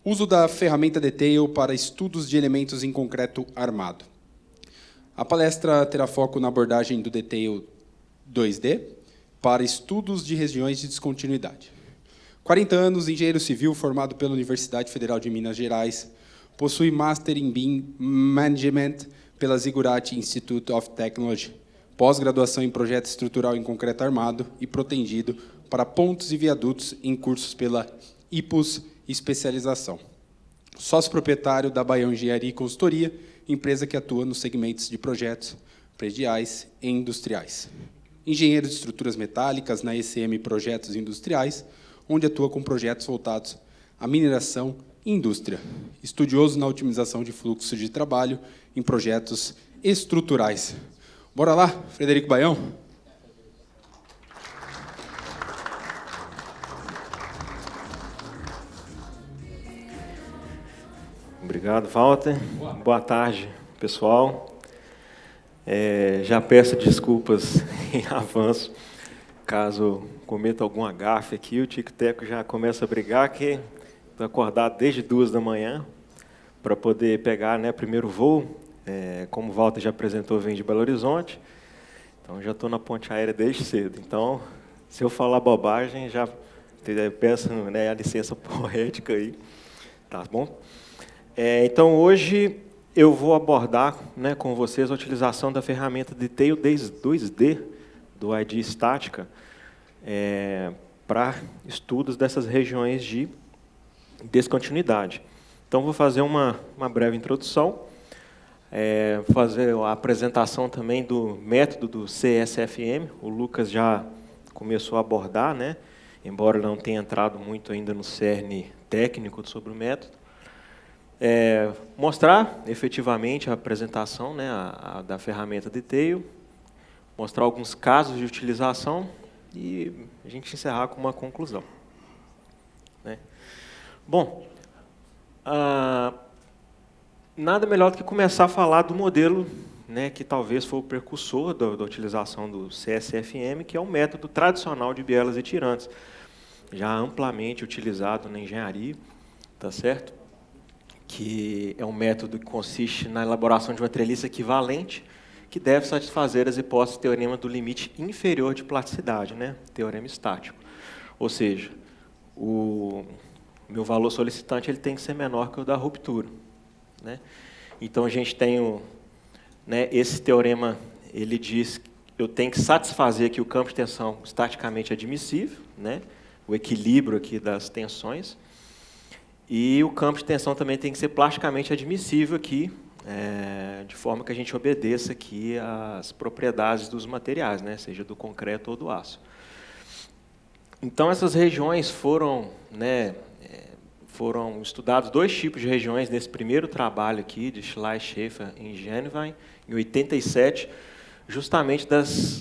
Uso da ferramenta Detail para estudos de elementos em concreto armado. A palestra terá foco na abordagem do Detail 2D para estudos de regiões de descontinuidade. 40 anos, engenheiro civil formado pela Universidade Federal de Minas Gerais, possui Master em BIM Management pela Zigurati Institute of Technology, pós-graduação em projeto estrutural em concreto armado e protegido para pontes e viadutos em cursos pela IPUS Especialização. Sócio proprietário da Baião Engenharia e Consultoria, empresa que atua nos segmentos de projetos prediais e industriais. Engenheiro de estruturas metálicas na ECM Projetos Industriais, onde atua com projetos voltados à mineração e indústria. Estudioso na otimização de fluxo de trabalho em projetos estruturais. Bora lá, Frederico Baião? Obrigado, Walter. Boa tarde, pessoal. Já peço desculpas em avanço, caso cometa alguma gafe aqui. O Tico-Teco já começa a brigar, que estou acordado desde 2 da manhã para poder pegar, né, primeiro voo. Como o Walter já apresentou, vem de Belo Horizonte, então já estou na ponte aérea desde cedo. Então, se eu falar bobagem, já peço, né, a licença poética aí, tá bom? Então, hoje eu vou abordar, né, com vocês a utilização da ferramenta Detail 2D do ID Estática para estudos dessas regiões de descontinuidade. Então, vou fazer uma breve introdução, fazer a apresentação também do método do CSFM. O Lucas já começou a abordar, né, embora não tenha entrado muito ainda no cerne técnico sobre o método. Mostrar efetivamente a apresentação, né, da ferramenta Detail, mostrar alguns casos de utilização e a gente encerrar com uma conclusão, né? Bom, nada melhor do que começar a falar do modelo, né, que talvez foi o precursor da utilização do CSFM, que é um método tradicional de bielas e tirantes, já amplamente utilizado na engenharia, tá certo? Que é um método que consiste na elaboração de uma treliça equivalente, que deve satisfazer as hipóteses do teorema do limite inferior de plasticidade, né? Teorema estático. Ou seja, o meu valor solicitante ele tem que ser menor que o da ruptura, né? Então, a gente tem né, esse teorema, ele diz que eu tenho que satisfazer aqui o campo de tensão estaticamente admissível, né? O equilíbrio aqui das tensões. E o campo de tensão também tem que ser plasticamente admissível aqui, de forma que a gente obedeça aqui às propriedades dos materiais, né, seja do concreto ou do aço. Então, essas regiões foram estudados 2 tipos de regiões nesse primeiro trabalho aqui, de Schley Schaefer em Geneva, em 87, justamente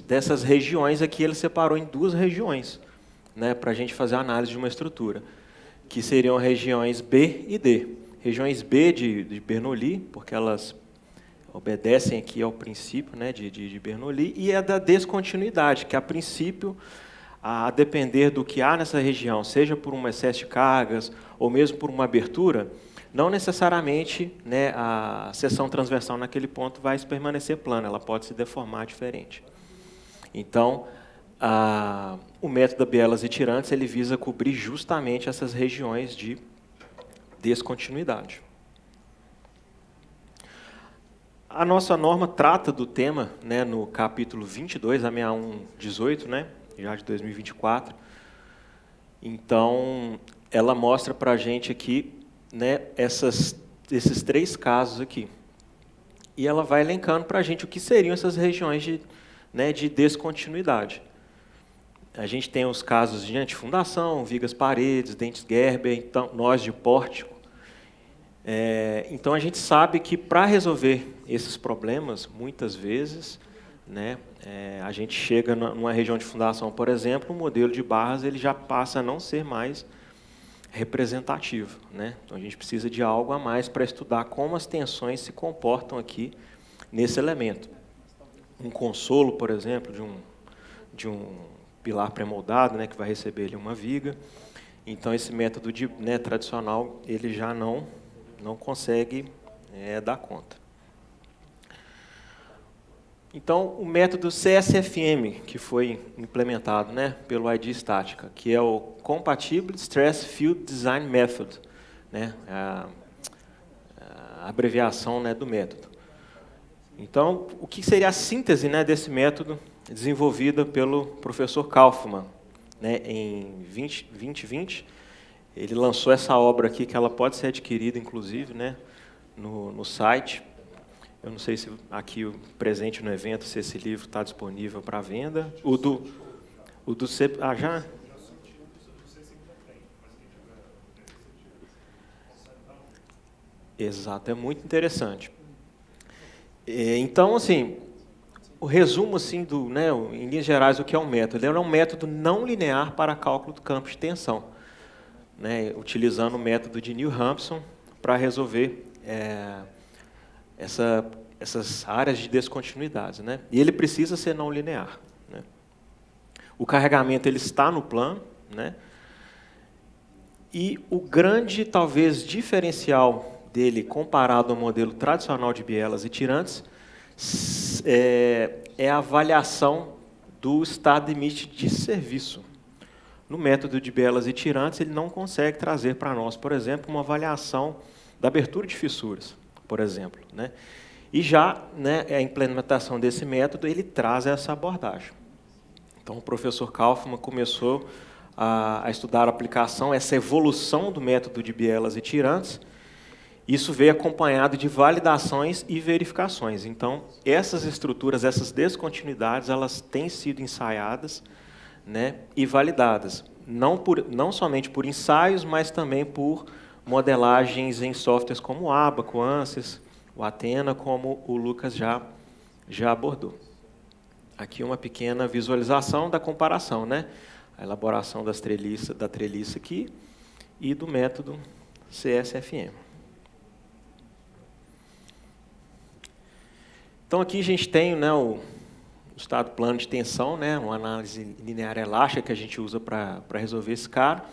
dessas regiões aqui, ele separou em 2 regiões, né, para a gente fazer a análise de uma estrutura, que seriam regiões B e D. Regiões B de Bernoulli, porque elas obedecem aqui ao princípio, né, de Bernoulli, e a da descontinuidade, que a princípio, a depender do que há nessa região, seja por um excesso de cargas ou mesmo por uma abertura, não necessariamente, né, a seção transversal naquele ponto vai permanecer plana, ela pode se deformar diferente. Então, o método da bielas e tirantes ele visa cobrir justamente essas regiões de descontinuidade. A nossa norma trata do tema, né, no capítulo 22, a 6118, né, já de 2024. Então, ela mostra para a gente aqui, né, esses 3 casos aqui. E ela vai elencando para a gente o que seriam essas regiões de descontinuidade. A gente tem os casos de antifundação, vigas paredes, dentes Gerber, então, nós de pórtico. Então, a gente sabe que, para resolver esses problemas, muitas vezes, né, a gente chega numa região de fundação, por exemplo, o modelo de barras ele já passa a não ser mais representativo, né? Então, a gente precisa de algo a mais para estudar como as tensões se comportam aqui nesse elemento. Um consolo, por exemplo, de um pilar pré-moldado, né, que vai receber ali uma viga, Então, esse método tradicional, ele já não consegue dar conta. Então, o método CSFM, que foi implementado pelo ID Statica, que é o Compatible Stress Field Design Method, a abreviação do método. Então, o que seria a síntese desse método desenvolvida pelo professor Kaufmann, em 2020? Ele lançou essa obra aqui, que ela pode ser adquirida, inclusive, no site. Eu não sei se aqui presente no evento, se esse livro está disponível para venda. O do já? Exato, é muito interessante. Então, assim, o resumo, assim, em linhas gerais, o que é um método? Ele é um método não linear para cálculo do campo de tensão, utilizando o método de Neil-Hampson para resolver essas áreas de descontinuidades. E ele precisa ser não linear. O carregamento ele está no plano. E o grande, talvez, diferencial dele, comparado ao modelo tradicional de bielas e tirantes, é a avaliação do estado limite de serviço. No método de bielas e tirantes, ele não consegue trazer para nós, por exemplo, uma avaliação da abertura de fissuras, por exemplo. E já a implementação desse método, ele traz essa abordagem. Então, o professor Kaufmann começou a estudar a aplicação, essa evolução do método de bielas e tirantes. Isso veio acompanhado de validações e verificações. Então, essas estruturas, essas descontinuidades, elas têm sido ensaiadas e validadas. Não somente por ensaios, mas também por modelagens em softwares como o Abaco, o ANSYS, o Athena, como o Lucas já abordou. Aqui uma pequena visualização da comparação, a elaboração da treliça aqui e do método CSFM. Então, aqui a gente tem o estado plano de tensão, uma análise linear elástica que a gente usa para resolver esse cara,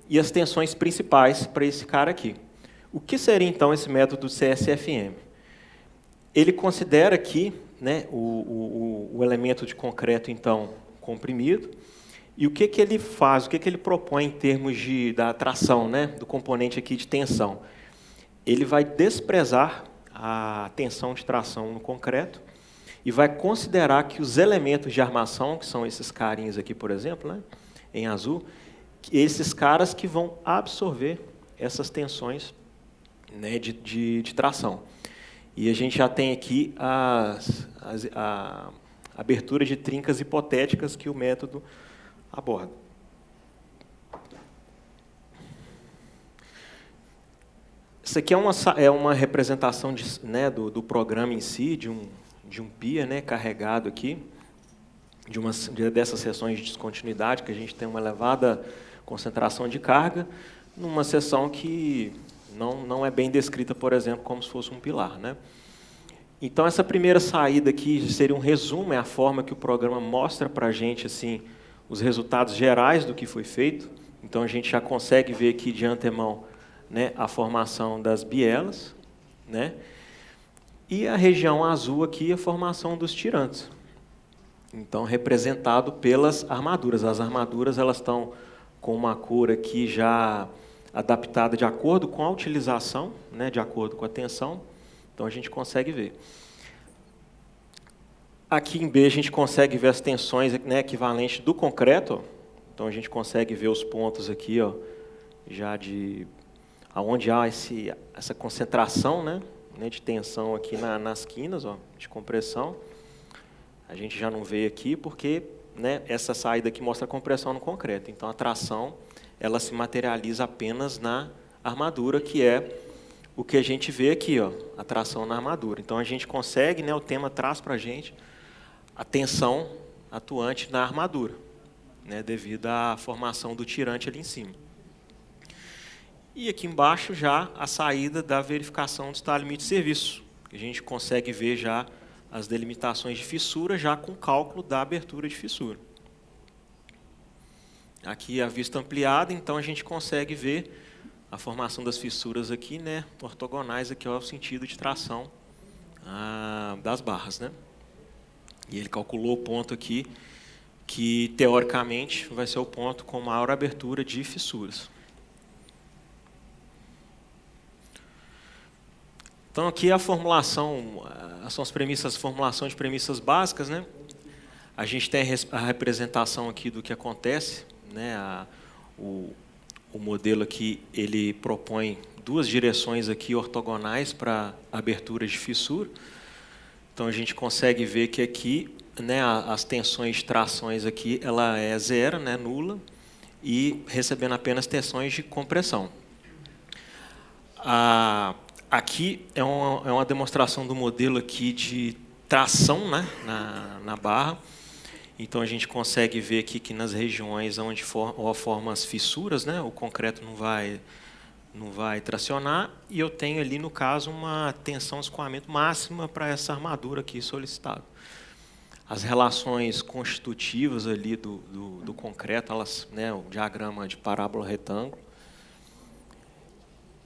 e as tensões principais para esse cara aqui. O que seria, então, esse método CSFM? Ele considera aqui o elemento de concreto, então, comprimido, e o que ele faz, o que ele propõe em termos da tração, do componente aqui de tensão? Ele vai desprezar a tensão de tração no concreto e vai considerar que os elementos de armação, que são esses carinhos aqui, por exemplo, em azul, esses caras que vão absorver essas tensões de tração. E a gente já tem aqui a abertura de trincas hipotéticas que o método aborda. Isso aqui é uma representação do programa em si, de um PIA carregado aqui, dessas seções de descontinuidade, que a gente tem uma elevada concentração de carga, numa seção que não é bem descrita, por exemplo, como se fosse um pilar. Então, essa primeira saída aqui seria um resumo, é a forma que o programa mostra para a gente assim, os resultados gerais do que foi feito. Então, a gente já consegue ver aqui de antemão a formação das bielas, e a região azul aqui, a formação dos tirantes. Então, representado pelas armaduras. As armaduras elas estão com uma cor aqui já adaptada de acordo com a utilização, de acordo com a tensão. Então, a gente consegue ver. Aqui em B, a gente consegue ver as tensões equivalentes do concreto. Então, a gente consegue ver os pontos aqui, já onde há essa concentração de tensão aqui nas quinas, de compressão. A gente já não vê aqui porque essa saída aqui mostra a compressão no concreto. Então, a tração ela se materializa apenas na armadura, que é o que a gente vê aqui, a tração na armadura. Então, a gente consegue, o tema traz para a gente a tensão atuante na armadura, devido à formação do tirante ali em cima. E aqui embaixo já a saída da verificação do estado limite de serviço. A gente consegue ver já as delimitações de fissura, já com cálculo da abertura de fissura. Aqui a vista ampliada, então a gente consegue ver a formação das fissuras aqui, né, ortogonais aqui ao sentido de tração das barras, né? E ele calculou o ponto aqui, que teoricamente vai ser o ponto com maior abertura de fissuras. Então aqui a formulação, são as premissas, formulação de premissas básicas, né? A gente tem a representação aqui do que acontece, né? O modelo aqui, ele propõe duas direções aqui ortogonais para abertura de fissura. Então a gente consegue ver que aqui, né, as tensões de trações aqui, ela é zero, né, nula, e recebendo apenas tensões de compressão. Aqui é uma demonstração do modelo aqui de tração, né, na barra. Então a gente consegue ver aqui que nas regiões onde formam as fissuras, né, o concreto não vai tracionar, e eu tenho ali, no caso, uma tensão de escoamento máxima para essa armadura aqui solicitada. As relações constitutivas ali do concreto, elas, né, o diagrama de parábola retângulo.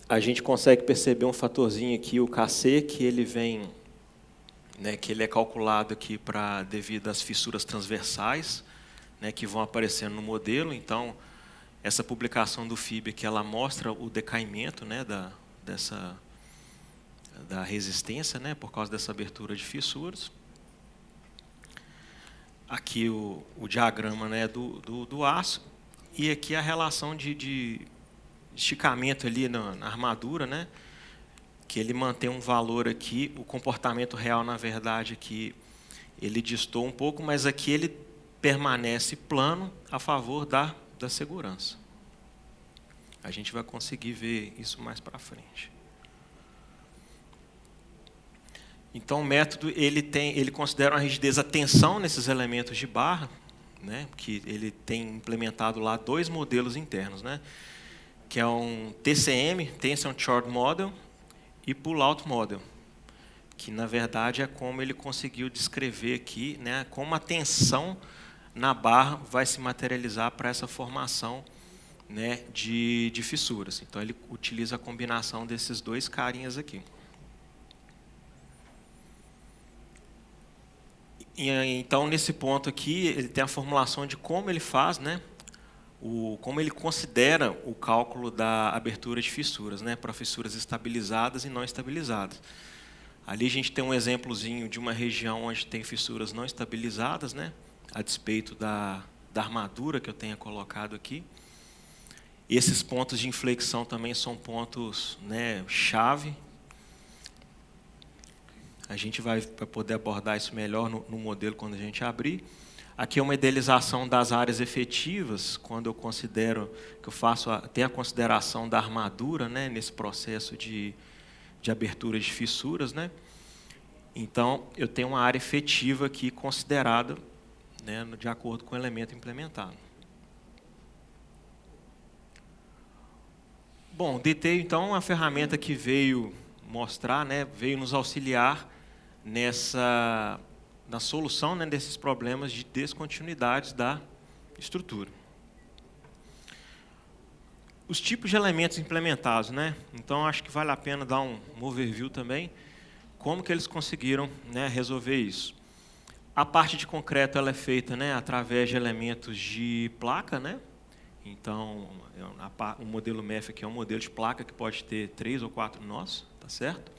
A gente consegue perceber um fatorzinho aqui, o Kc, que ele vem, né, que ele é calculado aqui devido às fissuras transversais, né, que vão aparecendo no modelo. Então, essa publicação do FIB aqui, ela mostra o decaimento, né, da resistência, né, por causa dessa abertura de fissuras. Aqui o diagrama, né, do aço, e aqui a relação de esticamento ali na armadura, né, que ele mantém um valor aqui, o comportamento real, na verdade, aqui ele distou um pouco, mas aqui ele permanece plano a favor da segurança. A gente vai conseguir ver isso mais para frente. Então o método ele considera uma rigidez, a tensão nesses elementos de barra, né, que ele tem implementado lá dois modelos internos, né, que é um TCM, Tension Chord Model, e Pull-Out Model, que na verdade é como ele conseguiu descrever aqui, né, como a tensão na barra vai se materializar para essa formação, né, de fissuras. Então ele utiliza a combinação desses dois carinhas aqui. Então nesse ponto aqui ele tem a formulação de como ele faz, né, como ele considera o cálculo da abertura de fissuras, né, para fissuras estabilizadas e não estabilizadas. Ali a gente tem um exemplozinho de uma região onde tem fissuras não estabilizadas, né, a despeito da armadura que eu tenha colocado aqui. Esses pontos de inflexão também são pontos, né, chave. A gente vai poder abordar isso melhor no modelo quando a gente abrir. Aqui é uma idealização das áreas efetivas, quando eu considero que eu faço até a consideração da armadura, né, nesse processo de abertura de fissuras, né. Então eu tenho uma área efetiva aqui considerada, né, de acordo com o elemento implementado. Bom, o Detail, então, é uma ferramenta que veio mostrar, né, veio nos auxiliar na solução, né, desses problemas de descontinuidades da estrutura. Os tipos de elementos implementados, né? Então acho que vale a pena dar um overview também, como que eles conseguiram, né, resolver isso. A parte de concreto ela é feita, né, através de elementos de placa, né? Então o modelo MEF aqui é um modelo de placa que pode ter 3 ou 4 nós, tá certo?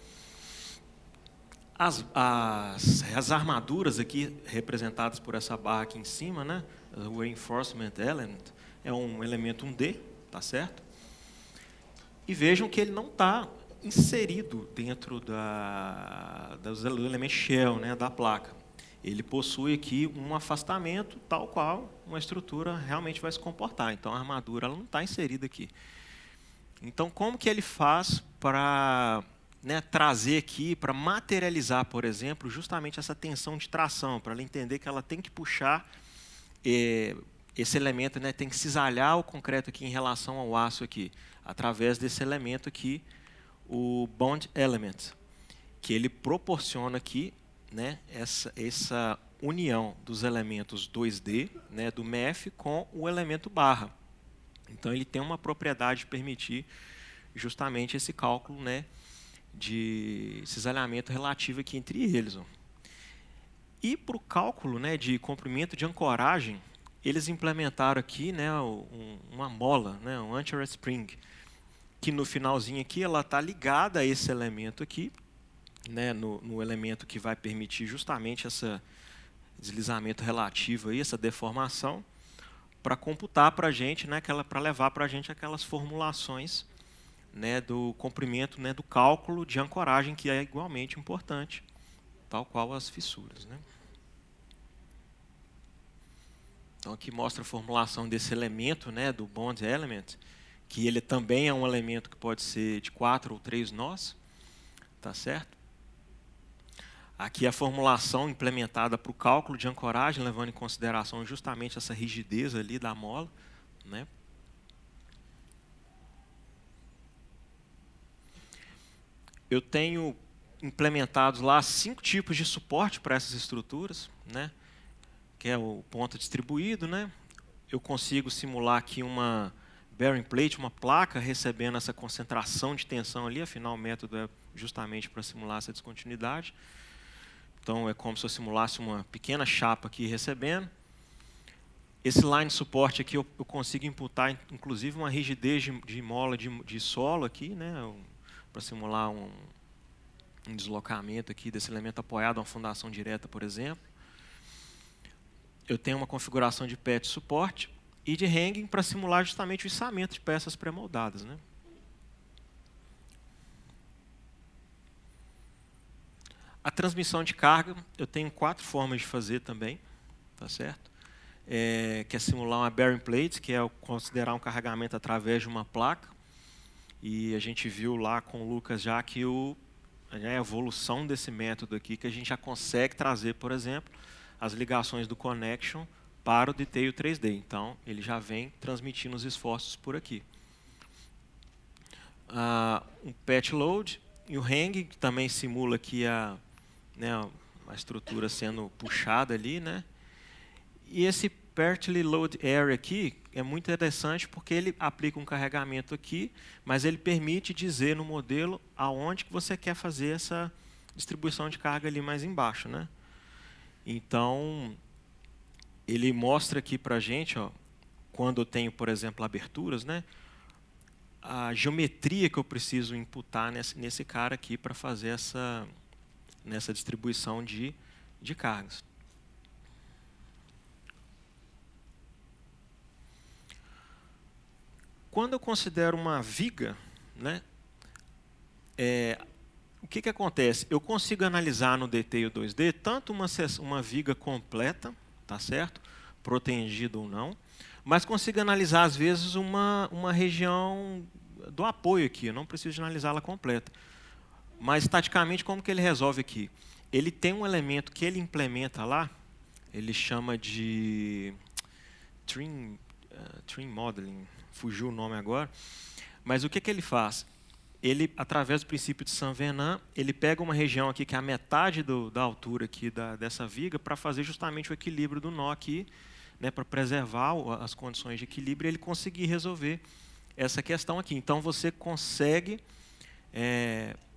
As armaduras aqui, representadas por essa barra aqui em cima, né, o Reinforcement Element, é um elemento 1D, tá certo? E vejam que ele não está inserido dentro do elemento shell, né, da placa. Ele possui aqui um afastamento tal qual uma estrutura realmente vai se comportar. Então a armadura ela não está inserida aqui. Então como que ele faz para, né, trazer aqui, para materializar, por exemplo, justamente essa tensão de tração, para ela entender que ela tem que puxar esse elemento, né, tem que cisalhar o concreto aqui em relação ao aço aqui, através desse elemento aqui, o Bond Element, que ele proporciona aqui, né, essa união dos elementos 2D, né, do MEF, com o elemento barra. Então, ele tem uma propriedade de permitir justamente esse cálculo, né, de cisalhamento relativo aqui entre eles. Ó. E para o cálculo, né, de comprimento de ancoragem, eles implementaram aqui, né, uma mola, né, um anchor spring, que no finalzinho aqui ela está ligada a esse elemento aqui, né, no elemento que vai permitir justamente esse deslizamento relativo, aí, essa deformação, para computar para a gente, né, para levar para a gente aquelas formulações, né, do comprimento, né, do cálculo de ancoragem, que é igualmente importante, tal qual as fissuras. Né. Então, aqui mostra a formulação desse elemento, né, do bond element, que ele também é um elemento que pode ser de 4 ou 3 nós, tá certo? Aqui a formulação implementada para o cálculo de ancoragem, levando em consideração justamente essa rigidez ali da mola, né? Eu tenho implementados lá 5 tipos de suporte para essas estruturas, né? Que é o ponto distribuído, né? Eu consigo simular aqui uma bearing plate, uma placa recebendo essa concentração de tensão ali, afinal o método é justamente para simular essa descontinuidade. Então é como se eu simulasse uma pequena chapa aqui recebendo. Esse line support aqui eu consigo imputar inclusive uma rigidez de mola de solo aqui, né? Para simular um deslocamento aqui desse elemento apoiado a uma fundação direta, por exemplo. Eu tenho uma configuração de patch suporte e de hanging para simular justamente o içamento de peças pré-moldadas. Né? A transmissão de carga, eu tenho 4 formas de fazer também, tá certo? Que é simular uma bearing plate, que é considerar um carregamento através de uma placa. E a gente viu lá com o Lucas já que a evolução desse método aqui, que a gente já consegue trazer, por exemplo, as ligações do connection para o detail 3D. Então, ele já vem transmitindo os esforços por aqui. Um patch load e o hang, que também simula aqui a estrutura sendo puxada ali. Né? E esse partly load area aqui é muito interessante porque ele aplica um carregamento aqui, mas ele permite dizer no modelo aonde que você quer fazer essa distribuição de carga ali mais embaixo. Né? Então, ele mostra aqui para a gente, ó, quando eu tenho, por exemplo, aberturas, né, a geometria que eu preciso imputar nesse cara aqui para fazer nessa distribuição de cargas. Quando eu considero uma viga, né, o que acontece? Eu consigo analisar no Detail 2D tanto uma viga completa, tá certo? Protegida ou não, mas consigo analisar, às vezes, uma região do apoio aqui. Eu não preciso analisá-la completa. Mas, taticamente, como que ele resolve aqui? Ele tem um elemento que ele implementa lá, ele chama de Trim Modeling, fugiu o nome agora, mas o que ele faz? Ele, através do princípio de Saint-Venant, ele pega uma região aqui que é a metade da altura aqui dessa viga para fazer justamente o equilíbrio do nó aqui, né, para preservar as condições de equilíbrio e ele conseguir resolver essa questão aqui. Então, você consegue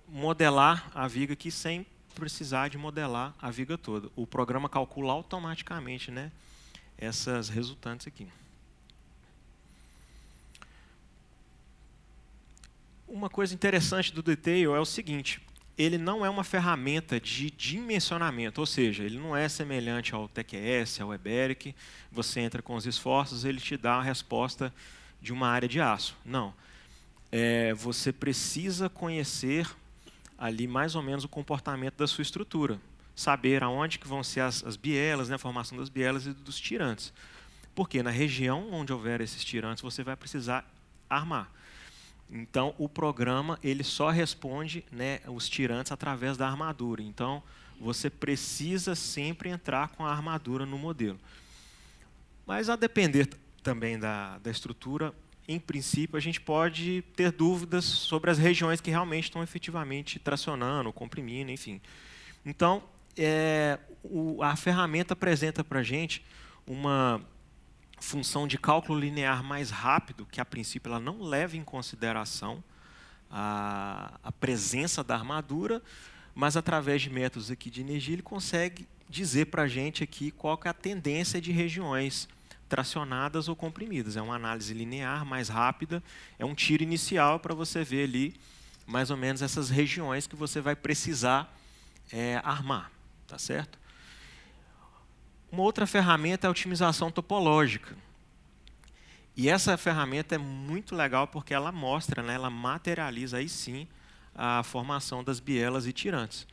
modelar a viga aqui sem precisar de modelar a viga toda. O programa calcula automaticamente, né, essas resultantes aqui. Uma coisa interessante do Detail é o seguinte, ele não é uma ferramenta de dimensionamento, ou seja, ele não é semelhante ao TQS, ao Eberic, você entra com os esforços, ele te dá a resposta de uma área de aço. Não. Você precisa conhecer ali mais ou menos o comportamento da sua estrutura, saber aonde que vão ser as bielas, né, a formação das bielas e dos tirantes. Porque na região onde houver esses tirantes, você vai precisar armar. Então, o programa ele só responde, né, os tirantes através da armadura. Então, você precisa sempre entrar com a armadura no modelo. Mas, a depender também da estrutura, em princípio, a gente pode ter dúvidas sobre as regiões que realmente estão efetivamente tracionando, comprimindo, enfim. Então, a ferramenta apresenta para a gente uma função de cálculo linear mais rápido, que a princípio ela não leva em consideração a presença da armadura, mas através de métodos aqui de energia ele consegue dizer para a gente aqui qual que é a tendência de regiões tracionadas ou comprimidas. É uma análise linear mais rápida, é um tiro inicial para você ver ali mais ou menos essas regiões que você vai precisar armar, tá certo? Uma outra ferramenta é a otimização topológica. E essa ferramenta é muito legal porque ela mostra, né, ela materializa aí sim a formação das bielas e tirantes.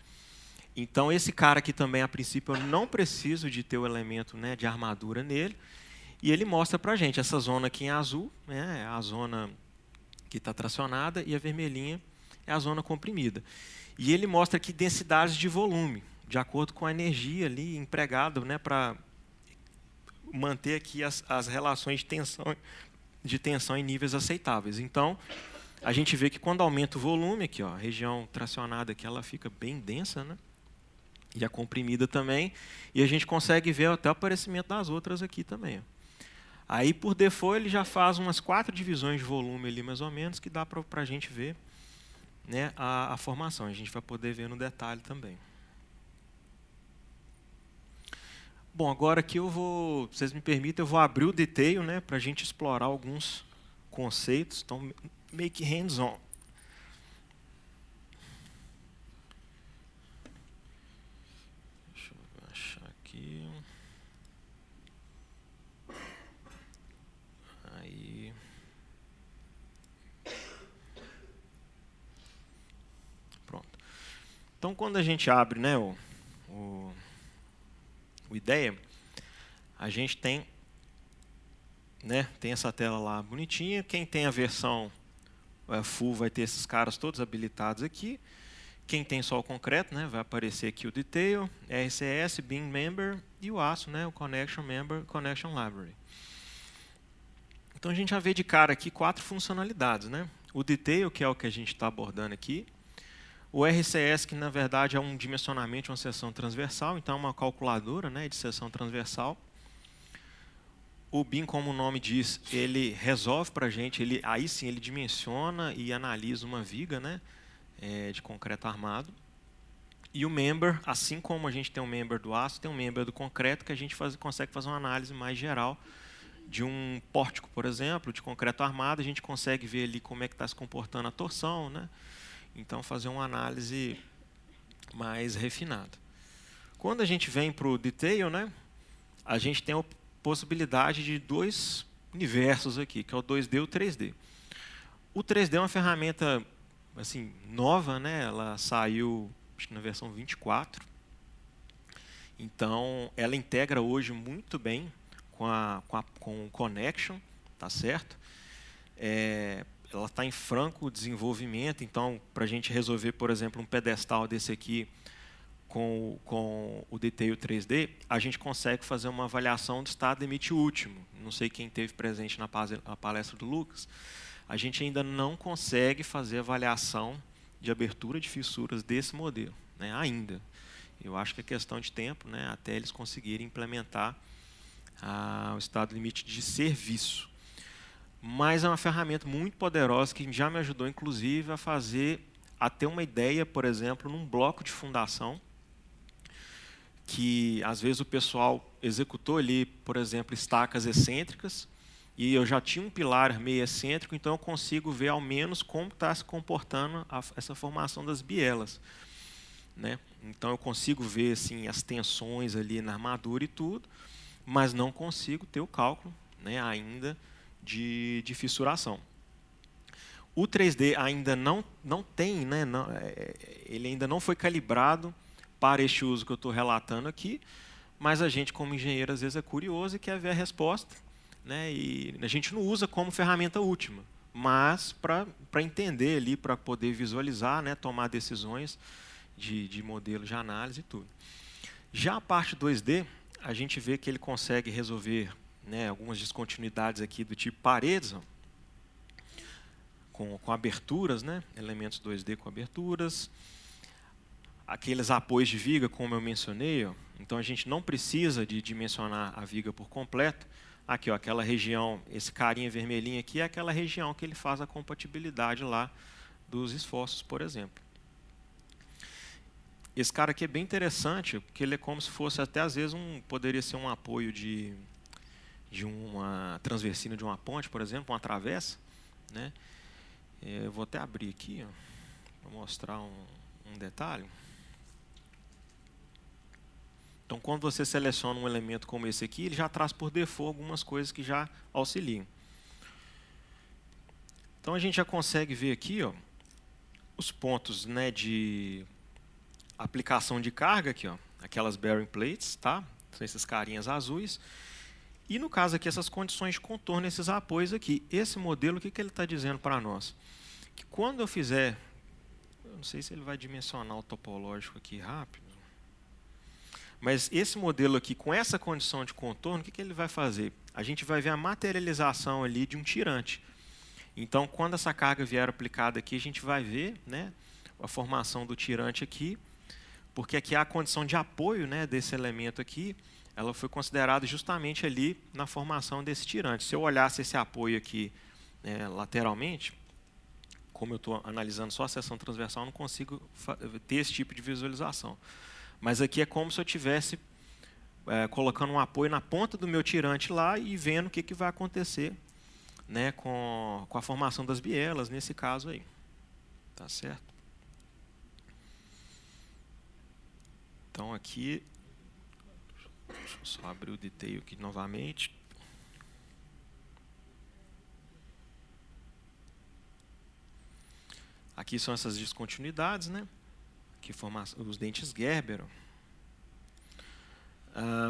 Então esse cara aqui também, a princípio, eu não preciso de ter o elemento, né, de armadura nele. E ele mostra para a gente essa zona aqui em azul, né, é a zona que está tracionada, e a vermelhinha é a zona comprimida. E ele mostra aqui densidades de volume, de acordo com a energia ali empregada, né, para manter aqui as relações de tensão em níveis aceitáveis. Então, a gente vê que quando aumenta o volume, aqui, ó, a região tracionada aqui, ela fica bem densa, né? E a comprimida também, e a gente consegue ver até o aparecimento das outras aqui também. Ó. Aí, por default, ele já faz umas 4 divisões de volume ali, mais ou menos, que dá para a gente ver, né, a formação. A gente vai poder ver no detalhe também. Bom, agora aqui eu vou, se vocês me permitem, eu vou abrir o detail, né, para a gente explorar alguns conceitos. Então, make hands-on. Deixa eu achar aqui. Aí. Pronto. Então, quando a gente abre, né, o IDEA, a gente tem, né, tem essa tela lá bonitinha. Quem tem a versão full vai ter esses caras todos habilitados aqui. Quem tem só o concreto, né, vai aparecer aqui o detail, RCS, Beam Member e o ASO, né, o Connection Member, Connection Library. Então a gente já vê de cara aqui 4 funcionalidades, né? O detail, que é o que a gente está abordando aqui. O RCS, que na verdade é um dimensionamento, uma seção transversal, então é uma calculadora, né, de seção transversal. O BIM, como o nome diz, ele resolve para a gente, aí sim ele dimensiona e analisa uma viga, né, de concreto armado. E o member, assim como a gente tem um member do aço, tem um member do concreto, que a gente consegue fazer uma análise mais geral de um pórtico, por exemplo, de concreto armado. A gente consegue ver ali como é que está se comportando a torção, né? Então, fazer uma análise mais refinada. Quando a gente vem para o detail, né, a gente tem a possibilidade de 2 universos aqui, que é o 2D e o 3D. O 3D é uma ferramenta assim, nova, né? Ela saiu acho que na versão 24. Então, ela integra hoje muito bem com o Connection, tá certo? Ela está em franco desenvolvimento, então, para a gente resolver, por exemplo, um pedestal desse aqui com o Detail 3D, a gente consegue fazer uma avaliação do estado limite último. Não sei quem esteve presente na palestra do Lucas. A gente ainda não consegue fazer avaliação de abertura de fissuras desse modelo, né, ainda. Eu acho que é questão de tempo, né, até eles conseguirem implementar o estado limite de serviço. Mas é uma ferramenta muito poderosa que já me ajudou, inclusive, a ter uma ideia, por exemplo, num bloco de fundação, que às vezes o pessoal executou ali, por exemplo, estacas excêntricas, e eu já tinha um pilar meio excêntrico, então eu consigo ver ao menos como está se comportando essa formação das bielas, né? Então eu consigo ver assim, as tensões ali na armadura e tudo, mas não consigo ter o cálculo, né, ainda de fissuração. O 3D ainda não tem, né, ele ainda não foi calibrado para este uso que eu estou relatando aqui, mas a gente, como engenheiro, às vezes é curioso e quer ver a resposta, né, e a gente não usa como ferramenta última, mas para entender ali, para poder visualizar, né, tomar decisões de modelo de análise e tudo. Já a parte 2D, a gente vê que ele consegue resolver, né, algumas descontinuidades aqui do tipo paredes, ó, com aberturas, né, elementos 2D com aberturas. aqueles apoios de viga, como eu mencionei, ó. Então a gente não precisa de dimensionar a viga por completo. Aqui, ó, aquela região, esse carinha vermelhinho aqui é aquela região que ele faz a compatibilidade lá dos esforços, por exemplo. Esse cara aqui é bem interessante, porque ele é como se fosse até às vezes poderia ser um apoio de uma transversina de uma ponte, por exemplo, uma travessa, né? Eu vou até abrir aqui, para mostrar um detalhe. Então, quando você seleciona um elemento como esse aqui, ele já traz por default algumas coisas que já auxiliam. Então, a gente já consegue ver aqui, ó, os pontos, né, de aplicação de carga, aqui, ó, aquelas bearing plates, tá? São esses carinhas azuis. E, no caso aqui, essas condições de contorno, esses apoios aqui. Esse modelo, o que ele está dizendo para nós? Que quando eu fizer... Eu não sei se ele vai dimensionar o topológico aqui rápido. Mas esse modelo aqui, com essa condição de contorno, o que ele vai fazer? A gente vai ver a materialização ali de um tirante. Então, quando essa carga vier aplicada aqui, a gente vai ver, né, a formação do tirante aqui, porque aqui a condição de apoio, né, desse elemento aqui, ela foi considerada justamente ali na formação desse tirante. Se eu olhasse esse apoio aqui lateralmente, como eu estou analisando só a seção transversal, eu não consigo ter esse tipo de visualização. Mas aqui é como se eu estivesse colocando um apoio na ponta do meu tirante lá e vendo o que vai acontecer, né, com a formação das bielas, nesse caso aí. Tá certo? Então aqui, deixa eu só abrir o detail aqui novamente. Aqui são essas descontinuidades, né? Que formam os dentes Gerber.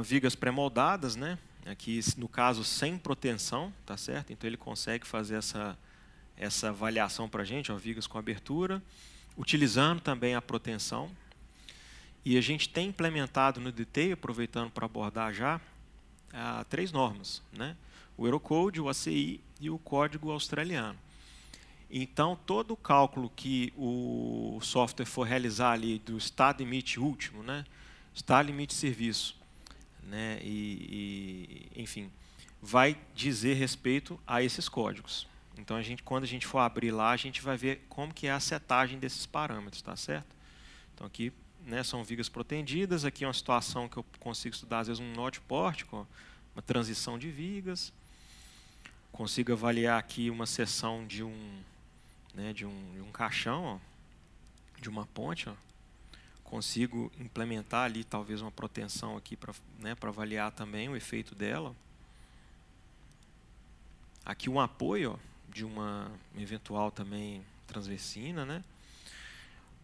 Vigas pré-moldadas, né? Aqui, no caso, sem proteção, tá certo? Então ele consegue fazer essa avaliação para a gente, ó, vigas com abertura, utilizando também a proteção. E a gente tem implementado no detail, aproveitando para abordar já, 3 normas, né? O Eurocode, o ACI e o Código Australiano. Então, todo o cálculo que o software for realizar ali do estado limite último, né, estado limite de serviço, né, enfim, vai dizer respeito a esses códigos. Então, quando a gente for abrir lá, a gente vai ver como que é a setagem desses parâmetros, tá certo? Então, aqui, né, são vigas protendidas. Aqui é uma situação que eu consigo estudar, às vezes, um nó de pórtico, uma transição de vigas. Consigo avaliar aqui uma seção de um caixão, ó, de uma ponte, ó. Consigo implementar ali talvez uma proteção aqui para, né, para avaliar também o efeito dela. Aqui um apoio, ó, de uma eventual também transversina, né?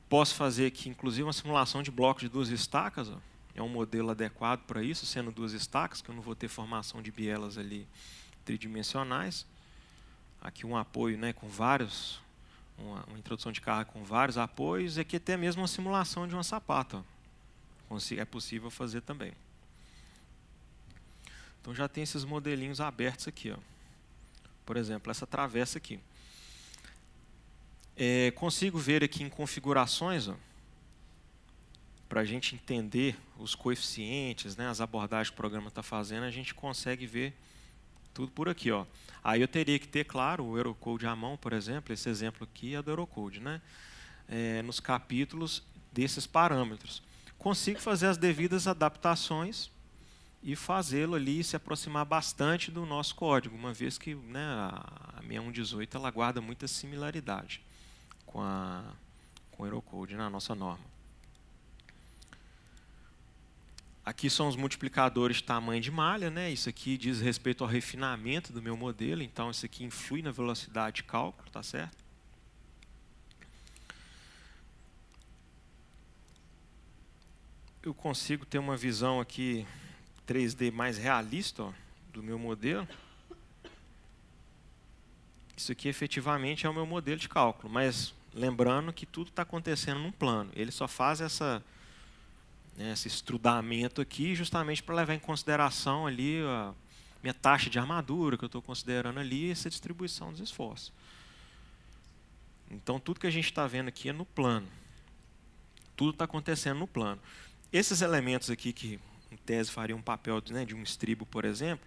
Posso fazer aqui inclusive uma simulação de bloco de 2 estacas, ó. É um modelo adequado para isso, sendo 2 estacas, que eu não vou ter formação de bielas ali tridimensionais. Aqui um apoio, né, com vários, uma introdução de carga com vários apoios, e aqui até mesmo uma simulação de uma sapata, ó. É possível fazer também. Então já tem esses modelinhos abertos aqui, ó. Por exemplo, essa travessa aqui. Consigo ver aqui em configurações, para a gente entender os coeficientes, né, as abordagens que o programa está fazendo, a gente consegue ver tudo por aqui, ó. Aí eu teria que ter, claro, o Eurocode à mão, por exemplo. Esse exemplo aqui é do Eurocode, né? Nos capítulos desses parâmetros. Consigo fazer as devidas adaptações e fazê-lo ali se aproximar bastante do nosso código, uma vez que, né, a 6118 ela guarda muita similaridade com o Eurocode, na nossa norma. Aqui são os multiplicadores de tamanho de malha, né? Isso aqui diz respeito ao refinamento do meu modelo, então isso aqui influi na velocidade de cálculo, tá certo? Eu consigo ter uma visão aqui 3D mais realista, ó, do meu modelo. Isso aqui efetivamente é o meu modelo de cálculo, mas lembrando que tudo está acontecendo num plano. Ele só faz esse estrudamento aqui justamente para levar em consideração ali a minha taxa de armadura que eu estou considerando ali, essa distribuição dos esforços. Então tudo que a gente está vendo aqui é no plano, Tudo está acontecendo no plano. Esses elementos aqui que, em tese, fariam um papel, né, de um estribo, por exemplo,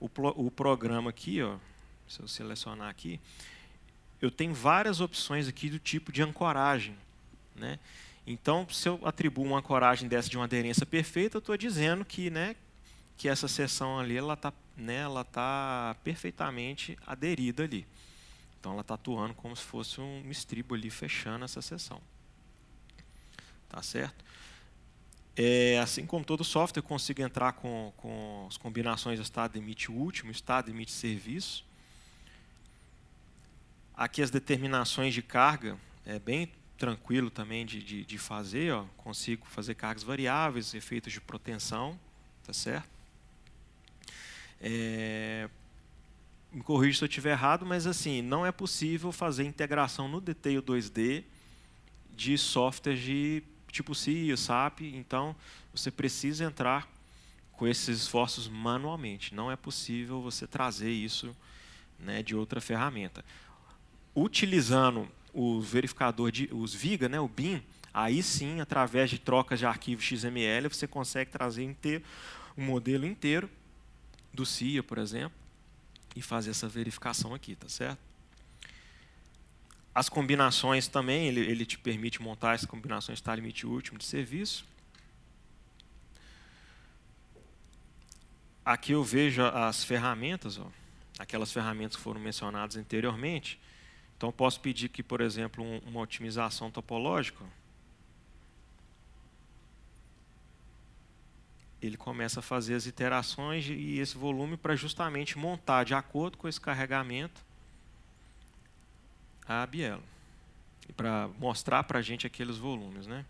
o programa aqui, ó, se eu selecionar aqui, eu tenho várias opções aqui do tipo de ancoragem, né? Então, se eu atribuo uma ancoragem dessa de uma aderência perfeita, eu estou dizendo que, né, que essa seção ali ela tá perfeitamente aderida ali. Então, ela está atuando como se fosse um estribo ali fechando essa seção. Tá certo? Assim como todo software, eu consigo entrar com as combinações de estado limite último, estado limite serviço. Aqui as determinações de carga, é bem tranquilo também de fazer. Ó. Consigo fazer cargas variáveis, efeitos de proteção. Tá certo? Me corrija se eu estiver errado, mas assim, não é possível fazer integração no Detail 2D de softwares de tipo CIA, SAP, então você precisa entrar com esses esforços manualmente. Não é possível você trazer isso, né, de outra ferramenta. Utilizando o verificador os VIGA, né, o BIM, aí sim, através de trocas de arquivos XML, você consegue trazer um modelo inteiro do CIA, por exemplo, e fazer essa verificação aqui, tá certo? As combinações também, ele te permite montar essas combinações de limite último de serviço. Aqui eu vejo as ferramentas, ó, aquelas ferramentas que foram mencionadas anteriormente. Então, eu posso pedir aqui, por exemplo, uma otimização topológica. Ele começa a fazer as iterações e esse volume para justamente montar, de acordo com esse carregamento, a biela. E para mostrar para a gente aqueles volumes, né?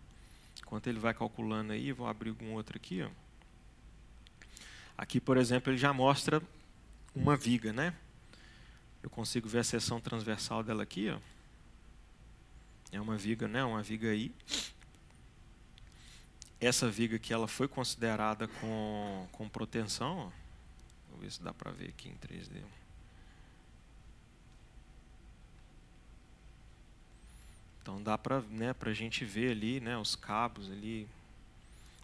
Enquanto ele vai calculando aí, vou abrir algum outro aqui. Ó. Aqui, por exemplo, ele já mostra uma viga, né? Eu consigo ver a seção transversal dela aqui. Ó. É uma viga, né? Uma viga aí. Essa viga aqui ela foi considerada com proteção. Ó. Vou ver se dá para ver aqui em 3D. Então dá para, né, a gente ver ali, né, os cabos ali.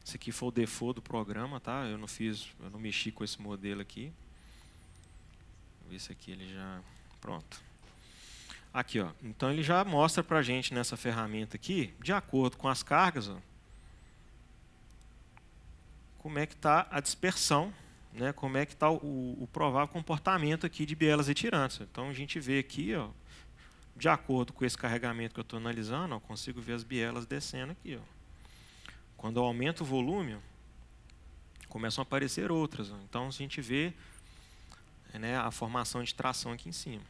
Esse aqui foi o default do programa, tá? Eu não mexi com esse modelo aqui. Vou ver se aqui ele já, pronto. Aqui, ó. Então ele já mostra para a gente nessa ferramenta aqui, de acordo com as cargas, ó, como é que está a dispersão, né? Como é que está o provável comportamento aqui de bielas e tirantes. Então a gente vê aqui, ó, de acordo com esse carregamento que eu estou analisando, eu consigo ver as bielas descendo aqui. Ó. Quando eu aumento o volume, começam a aparecer outras. Ó. Então a gente vê, né, a formação de tração aqui em cima.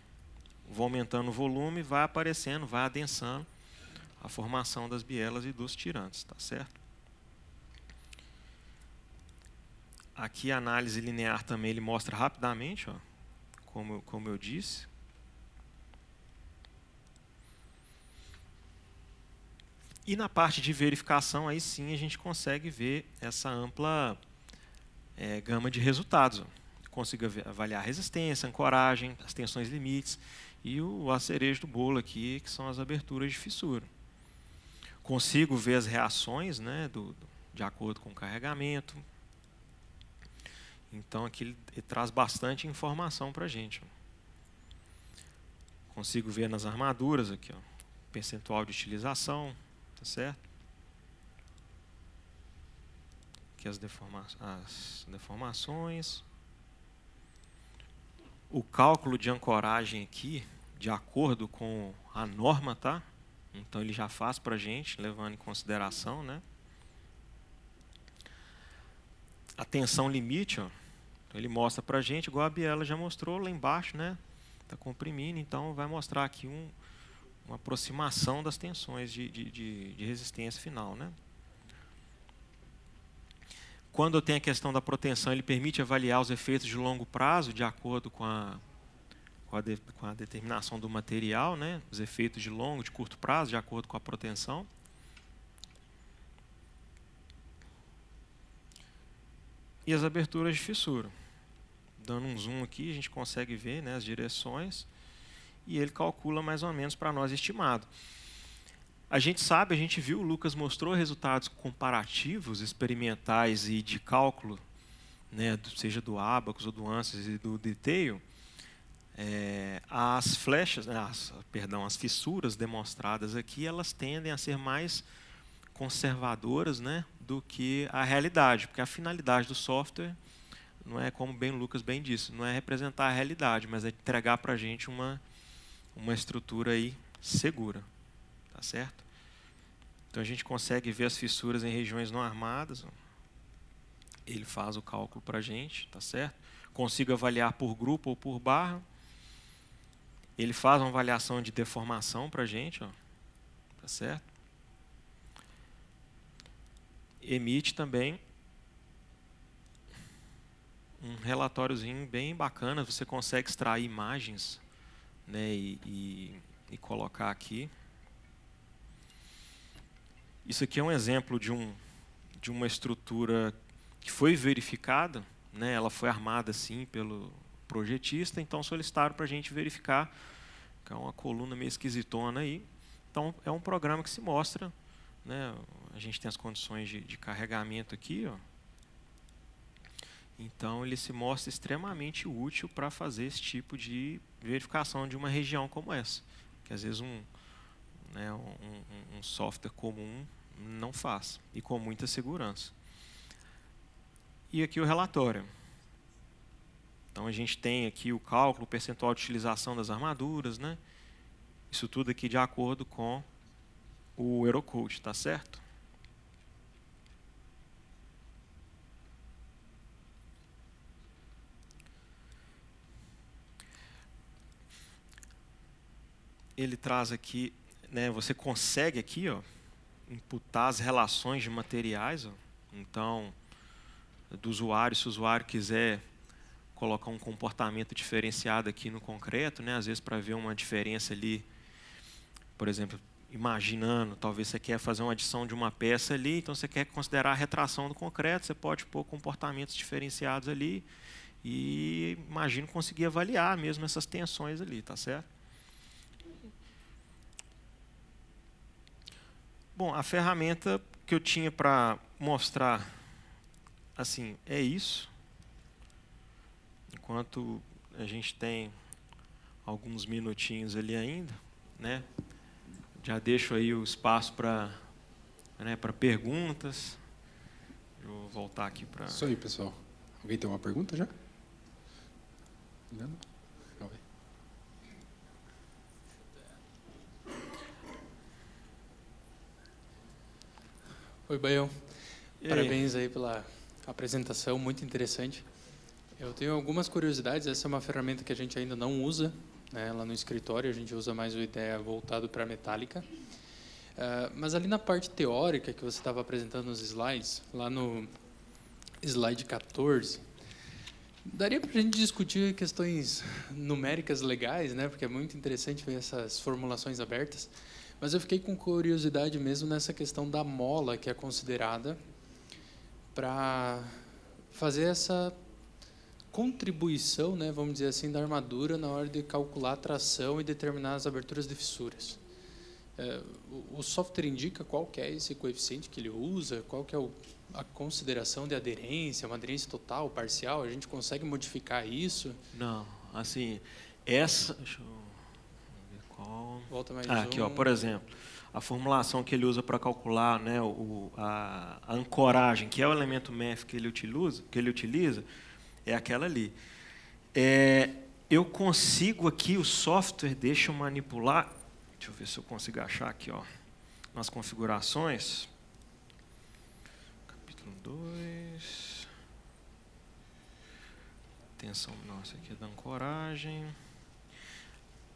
Vou aumentando o volume, vai aparecendo, vai adensando a formação das bielas e dos tirantes. Tá certo? Aqui a análise linear também ele mostra rapidamente, ó, como eu disse. E na parte de verificação, aí sim a gente consegue ver essa ampla gama de resultados. Consigo avaliar a resistência, ancoragem, as tensões limites e a cereja do bolo aqui, que são as aberturas de fissura. Consigo ver as reações, né, de acordo com o carregamento. Então aqui ele traz bastante informação para a gente. Consigo ver nas armaduras aqui, ó, percentual de utilização. Tá certo? Aqui as deformações. O cálculo de ancoragem aqui, de acordo com a norma, tá? Então ele já faz para a gente, levando em consideração, né? A tensão limite, ó, ele mostra para a gente, igual a biela já mostrou lá embaixo, né? Está comprimindo, então vai mostrar aqui uma aproximação das tensões de resistência final, né? Quando eu tenho a questão da proteção, ele permite avaliar os efeitos de longo prazo de acordo com a determinação do material, né? Os efeitos de longo, de curto prazo, de acordo com a proteção. E as aberturas de fissura. Dando um zoom aqui, a gente consegue ver, né, as direções. E ele calcula mais ou menos para nós estimado. A gente sabe, a gente viu, o Lucas mostrou resultados comparativos, experimentais e de cálculo, né, seja do Abacus ou do ANSYS e do Detail. As flechas, as fissuras demonstradas aqui, elas tendem a ser mais conservadoras, né, do que a realidade, porque a finalidade do software não é, como o Lucas bem disse, não é representar a realidade, mas é entregar para a gente uma estrutura aí segura, tá certo? Então a gente consegue ver as fissuras em regiões não armadas. Ele faz o cálculo para a gente, tá certo? Consigo avaliar por grupo ou por barra. Ele faz uma avaliação de deformação para a gente, ó, tá certo? Emite também um relatóriozinho bem bacana. Você consegue extrair imagens, né, e colocar aqui. Isso aqui é um exemplo de uma estrutura que foi verificada, né, ela foi armada sim pelo projetista, então solicitaram para a gente verificar, que é uma coluna meio esquisitona aí. Então é um programa que se mostra, né, a gente tem as condições de carregamento aqui, ó. Então ele se mostra extremamente útil para fazer esse tipo de verificação de uma região como essa, que às vezes um software comum não faz, e com muita segurança. E aqui o relatório. Então a gente tem aqui o cálculo, o percentual de utilização das armaduras, né? Isso tudo aqui de acordo com o Eurocode, tá certo? Ele traz aqui, né, você consegue aqui, ó, imputar as relações de materiais, ó. Então, do usuário, se o usuário quiser colocar um comportamento diferenciado aqui no concreto, né, às vezes para ver uma diferença ali, por exemplo, imaginando, talvez você quer fazer uma adição de uma peça ali, então você quer considerar a retração do concreto, você pode pôr comportamentos diferenciados ali e imagino conseguir avaliar mesmo essas tensões ali, tá certo? Bom, a ferramenta que eu tinha para mostrar, assim, é isso. Enquanto a gente tem alguns minutinhos ali ainda, né? Já deixo aí o espaço para, né, para perguntas. Eu vou voltar aqui para... Isso aí, pessoal. Alguém tem uma pergunta já? Não? Oi, Baião. Parabéns aí pela apresentação, muito interessante. Eu tenho algumas curiosidades. Essa é uma ferramenta que a gente ainda não usa, né? Lá no escritório a gente usa mais o IDEA voltado para a metálica. Mas ali na parte teórica que você estava apresentando nos slides, lá no slide 14, daria para a gente discutir questões numéricas legais, né? Porque é muito interessante ver essas formulações abertas. Mas eu fiquei com curiosidade mesmo nessa questão da mola que é considerada para fazer essa contribuição, né, vamos dizer assim, da armadura na hora de calcular a tração e determinar as aberturas de fissuras. O software indica qual que é esse coeficiente que ele usa, qual que é a consideração de aderência, uma aderência total, parcial, a gente consegue modificar isso? Não, assim, essa... Deixa eu ver qual... Volta mais aqui, ó, por exemplo, a formulação que ele usa para calcular, né, a ancoragem, que é o elemento MEF que ele utiliza, é aquela ali. Eu consigo aqui, o software deixa eu manipular, deixa eu ver se eu consigo achar aqui, ó, nas configurações, capítulo 2, tensão, nossa, aqui é da ancoragem.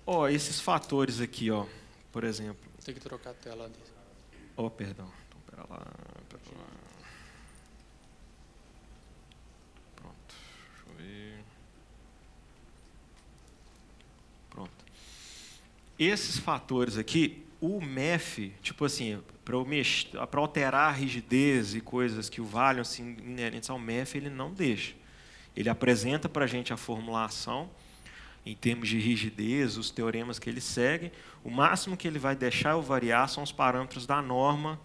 Ó, esses fatores aqui, ó, por exemplo. Tem que trocar a tela ali. Oh, perdão. Então, pera lá. Pronto. Deixa eu ver. Pronto. Esses fatores aqui, o MEF, tipo assim, para alterar a rigidez e coisas que o valham assim, inerentes ao MEF, ele não deixa. Ele apresenta para a gente a formulação em termos de rigidez, os teoremas que ele segue, o máximo que ele vai deixar eu variar são os parâmetros da norma,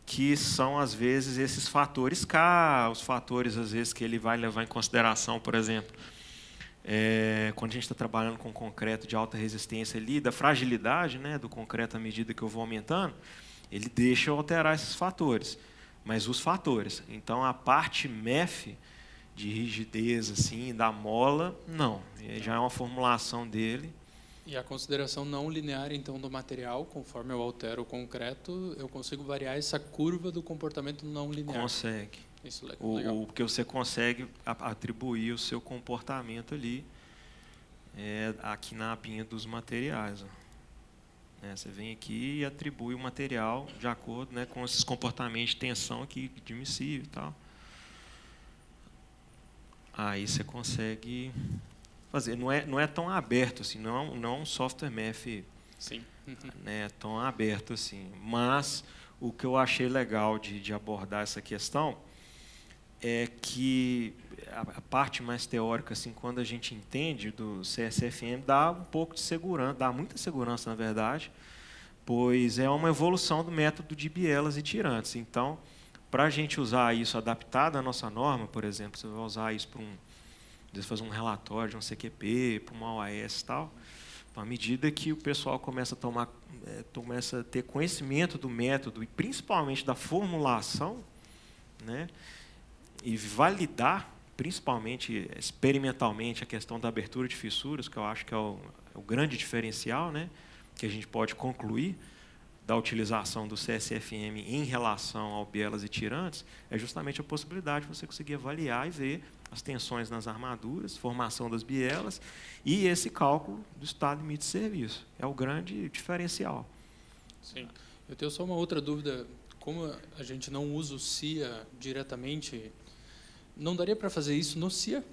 que são, às vezes, esses fatores K, os fatores, às vezes, que ele vai levar em consideração, por exemplo, quando a gente está trabalhando com concreto de alta resistência ali, da fragilidade, né, do concreto à medida que eu vou aumentando, ele deixa eu alterar esses fatores, mas os fatores. Então, a parte MEF, de rigidez, assim, da mola, não. Já é uma formulação dele. E a consideração não linear, então, do material, conforme eu altero o concreto, eu consigo variar essa curva do comportamento não linear. Consegue. Isso é legal. Porque você consegue atribuir o seu comportamento ali, aqui na apinha dos materiais. Você vem aqui e atribui o material de acordo, né, com esses comportamentos de tensão aqui, de admissível e tal. Aí você consegue fazer. Não é tão aberto assim, não é um software MEF, sim, né, tão aberto assim. Mas o que eu achei legal de abordar essa questão é que a parte mais teórica, assim, quando a gente entende do CSFM, dá um pouco de segurança, dá muita segurança, na verdade, pois é uma evolução do método de bielas e tirantes. Então, para a gente usar isso adaptado à nossa norma, por exemplo, você vai usar isso para fazer um relatório de um CQP, para uma OAS e tal, à medida que o pessoal começa a ter conhecimento do método e principalmente da formulação, né, e validar, principalmente experimentalmente, a questão da abertura de fissuras, que eu acho que é o grande diferencial, né, que a gente pode concluir da utilização do CSFM em relação ao bielas e tirantes, é justamente a possibilidade de você conseguir avaliar e ver as tensões nas armaduras, formação das bielas e esse cálculo do estado limite de serviço. É o grande diferencial. Sim. Eu tenho só uma outra dúvida. Como a gente não usa o CIA diretamente, não daria para fazer isso no CIA?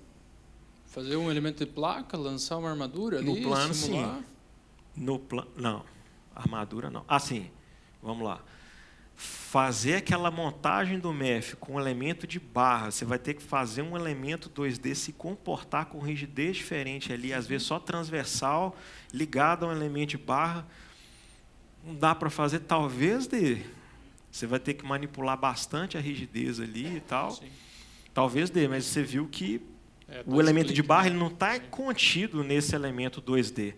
Fazer um elemento de placa, lançar uma armadura ali, no plano, simular? sim. No plano, não. Armadura, não. Sim. Vamos lá. Fazer aquela montagem do MEF com um elemento de barra, você vai ter que fazer um elemento 2D se comportar com rigidez diferente ali, às vezes só transversal, ligado a um elemento de barra. Não dá para fazer, talvez dê. Você vai ter que manipular bastante a rigidez ali e tal. Sim. Talvez dê, mas você viu que o elemento de barra ele não está Sim. contido nesse elemento 2D.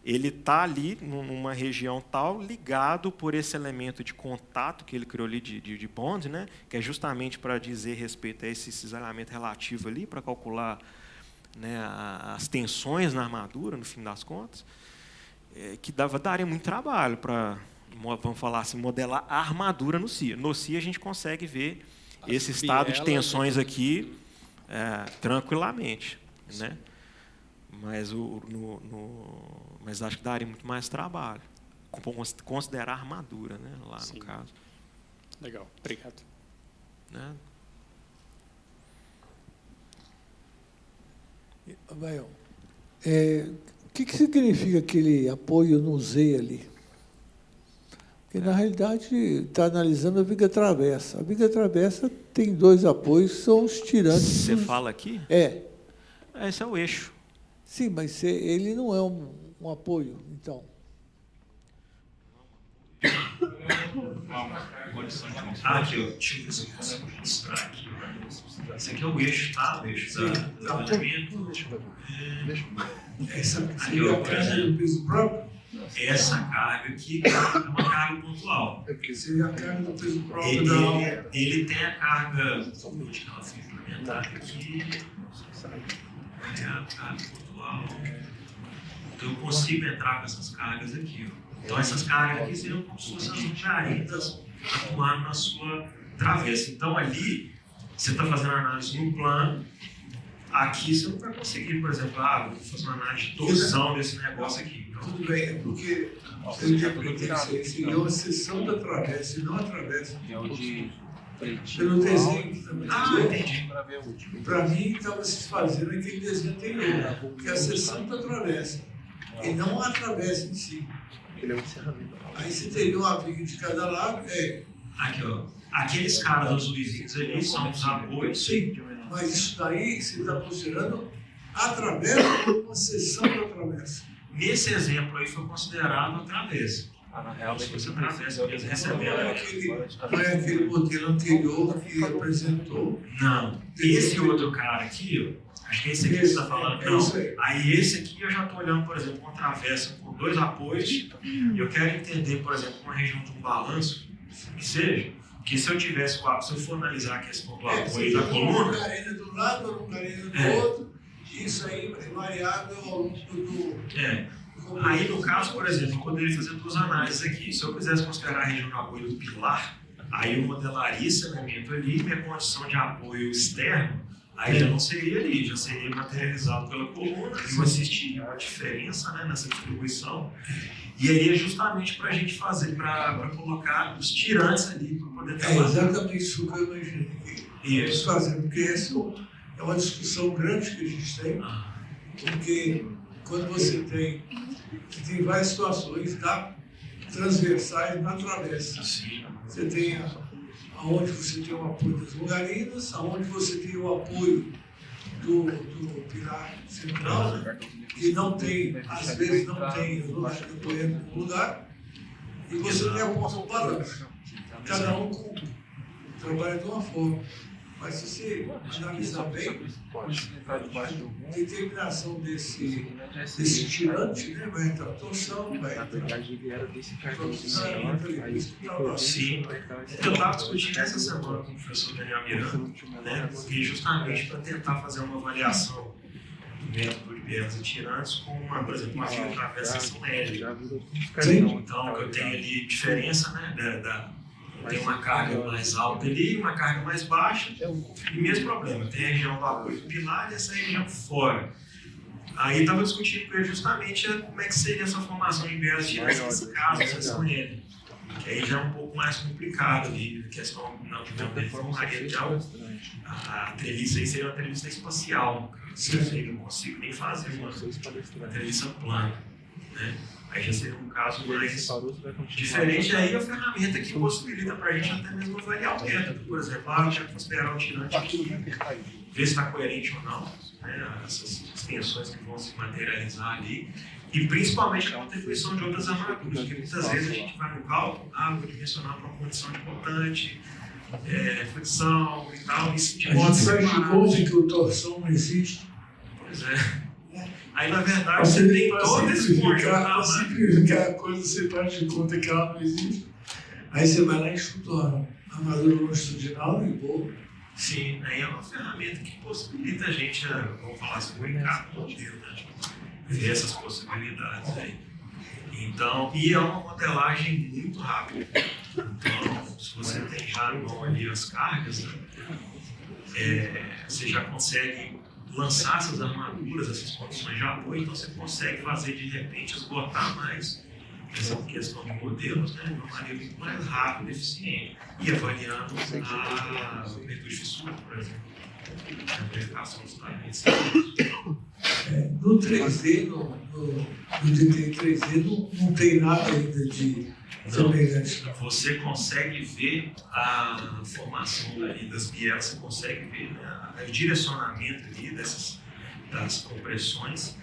Ele está ali, numa região tal, ligado por esse elemento de contato que ele criou ali de bond, né? Que é justamente para dizer respeito a esse cisalhamento relativo ali, para calcular, né, as tensões na armadura, no fim das contas, que daria muito trabalho para, vamos falar assim, modelar a armadura no CIA. No CIA a gente consegue ver esse estado de tensões aqui tranquilamente, né? Mas acho que daria muito mais trabalho. Considerar a armadura, né, lá. Sim. No caso. Legal, obrigado. Né? Abael, o que significa aquele apoio no Z ali? Porque, na realidade, está analisando a viga travessa. A viga travessa tem dois apoios, que são os tirantes. Você fala aqui? Esse é o eixo. Sim, mas ele não é um apoio, então. Aqui, ó. Deixa eu ver se eu consigo mostrar aqui. Esse aqui é o eixo, tá? O eixo da alinhamento. Essa aqui, ó, por exemplo, peso próprio. Essa carga aqui é uma carga pontual. É porque seria a carga do peso próprio. Ele tem a carga. Vou tirar ela assim, implementar aqui. É a carga pontual. Então eu consigo entrar com essas cargas aqui, ó. Então essas cargas aqui seriam como se fossem as jaretas atuando na sua travessa. Então ali, você está fazendo a análise no plano, aqui você não vai conseguir, por exemplo, vou fazer uma análise de torção desse negócio aqui. Então, tudo bem, é porque seria uma seção da travessa e não a travessa. É o de pelo desenho também. Entendi. Para mim, estava se fazendo aquele desenho anterior, que é a seção da travessa, e não a travessa em si. Aí você teria uma viga de cada lado. Aqui, ó. Aqueles caras azuizinhos ali são os apoios. Sim, mas isso daí você está considerando A travessa ou uma seção da travessa? Nesse exemplo aí foi considerado a travessa. Na real, Se fosse a travessa, eles Não receberam. é aquele modelo anterior que apresentou. Não. Esse outro cara aqui, ó, acho que é esse aqui que você está falando. É isso aí. Não. Aí esse aqui eu já estou olhando, por exemplo, uma travessa com 2 apoios. E eu quero entender, por exemplo, uma região de um balanço, que seja, que se eu tivesse, se eu for analisar a questão do apoio da coluna. Uma carena do lado, uma carena do outro. Isso aí é variável ao longo do. Aí, no caso, por exemplo, eu poderia fazer 2 análises aqui. Se eu quisesse considerar a região de apoio do pilar, aí eu modelaria esse elemento ali, minha condição de apoio externo, aí já não seria ali, já seria materializado pela coluna, eu assistiria uma diferença, né, nessa distribuição, e aí é justamente para a gente fazer, para colocar os tirantes ali, para poder É trabalhar. exatamente isso que eu imaginei. Isso. Fazer, porque essa é uma discussão grande que a gente tem, porque quando você tem várias situações, tá? Transversais na travessa. Sim. Você tem aonde você tem o apoio das longarinas, aonde você tem o apoio do pilar central, que não tem, às vezes não tem apoiando no lugar, e você tem a porta do balanço. Cada um trabalha de uma forma. Mas se você analisar bem, a determinação desse tirante, né, vai entrar torção, vai entrar Sim. Eu estava discutindo essa semana com o professor Daniel Miranda, né, porque justamente para tentar fazer uma avaliação do método de Bielas e tirantes com, por exemplo, uma fila travessa seção L. Então, eu tenho ali diferença, né, tem uma carga mais alta ali, uma carga mais baixa, e mesmo problema, tem a região do apoio do pilar e essa região fora. Aí estava discutindo com ele justamente como é que seria essa formação de Bielas e tirantes nesse caso, seção L. Que aí já é um pouco mais complicado ali, a questão, na opinião dele, formaria de algo. A treliça aí seria uma treliça espacial, isso aí não consigo nem fazer uma treliça plana, né? Aí já seria um caso mais diferente. Aí a ferramenta que possibilita para a gente até mesmo avaliar o método. Por exemplo, eu já considerar o tirante aqui, ver se está coerente ou não, né? Essas extensões que vão se materializar ali. E principalmente a contribuição de outras armaduras, porque muitas vezes a gente vai no cálculo, vou dimensionar para uma condição de montante, fricção e tal, isso de a modo gente faz de separado. conta que o torção não existe. Pois é. Aí, na verdade, você tem todo esse conjunto. Para simplificar a coisa, você faz de conta que ela não existe. Aí você vai lá e chuta a armadura longitudinal e boa. Sim, aí é uma ferramenta que possibilita a gente, vamos falar assim, brincar com o modelo, né? Ver essas possibilidades aí. Então, e é uma modelagem muito rápida. Então, se você tem já na mão ali as cargas, né, você já consegue lançar essas armaduras, essas condições de apoio, então você consegue fazer de repente esgotar mais essa questão de modelos, né, de uma maneira muito mais rápida e eficiente, e avaliando a abertura de fissura, por exemplo, a verificação dos talentos. No 3D, no DTI 3D, não tem nada ainda de semelhante. Você consegue ver a formação ali das bielas, você consegue ver, né, o direcionamento ali das compressões,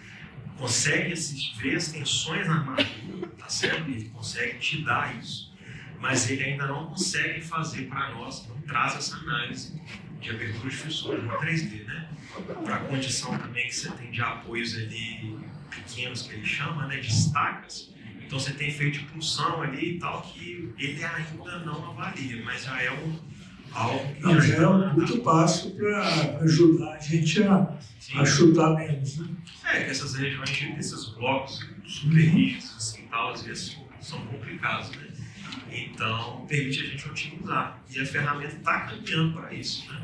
consegue ver as tensões na armadura, tá certo? Ele consegue te dar isso, mas ele ainda não consegue fazer para nós, não traz essa análise de abertura de fissuras no 3D, né? Para a condição também que você tem de apoios ali pequenos, que ele chama, né, de estacas. Então você tem efeito de pulsão ali e tal, que ele ainda não avalia, mas já é algo que já é muito passo para ajudar a gente a chutar menos, né? Que essas regiões, esses blocos super rígidos, assim, tal, às vezes são complicados, né? Então, permite a gente otimizar. E a ferramenta está caminhando para isso, né?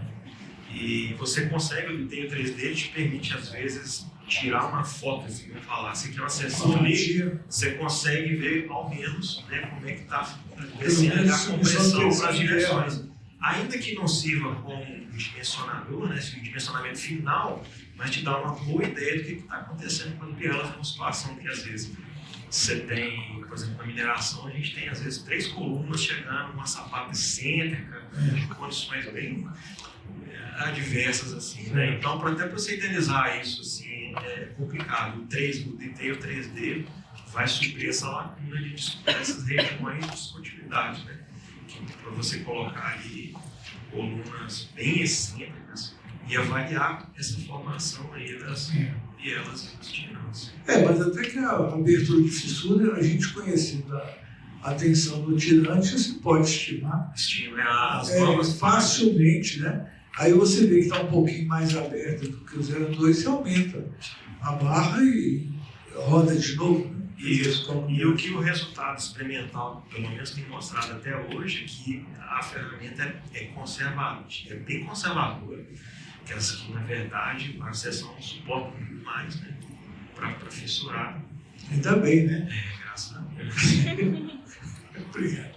E você consegue, o DTI 3D, ele te permite, às vezes, tirar uma foto, assim, vamos falar, se quer uma sessão ali, você consegue ver, ao menos, né, como é que está descendo a compressão para as direções. Ainda que não sirva como um dimensionador, né, um dimensionamento final, mas te dá uma boa ideia do que está acontecendo quando bielas numa situação que, às vezes, você tem, por exemplo, na mineração, a gente tem, às vezes, 3 colunas chegando numa sapata excêntrica, de condições bem adversas, assim, né? Então, até para você idealizar isso, assim, é complicado. O detail 3D vai suprir essa lacuna de essas regiões de descontinuidade, né? Para você colocar ali colunas bem excêntricas e avaliar essa formação aí das bielas intestinais. Mas até que a abertura de fissura, a gente conhecendo a tensão do tirante, você pode estimar As normas facilmente, né? Aí você vê que está um pouquinho mais aberta do que o 0,2, você aumenta a barra e roda de novo. Né? E o que o resultado experimental, pelo menos tem mostrado até hoje, é que a ferramenta é conservadora, é bem conservadora, que na verdade a seção não suporta muito mais, né? Para fissurar. Ainda bem, né? Graças a Deus. Obrigado.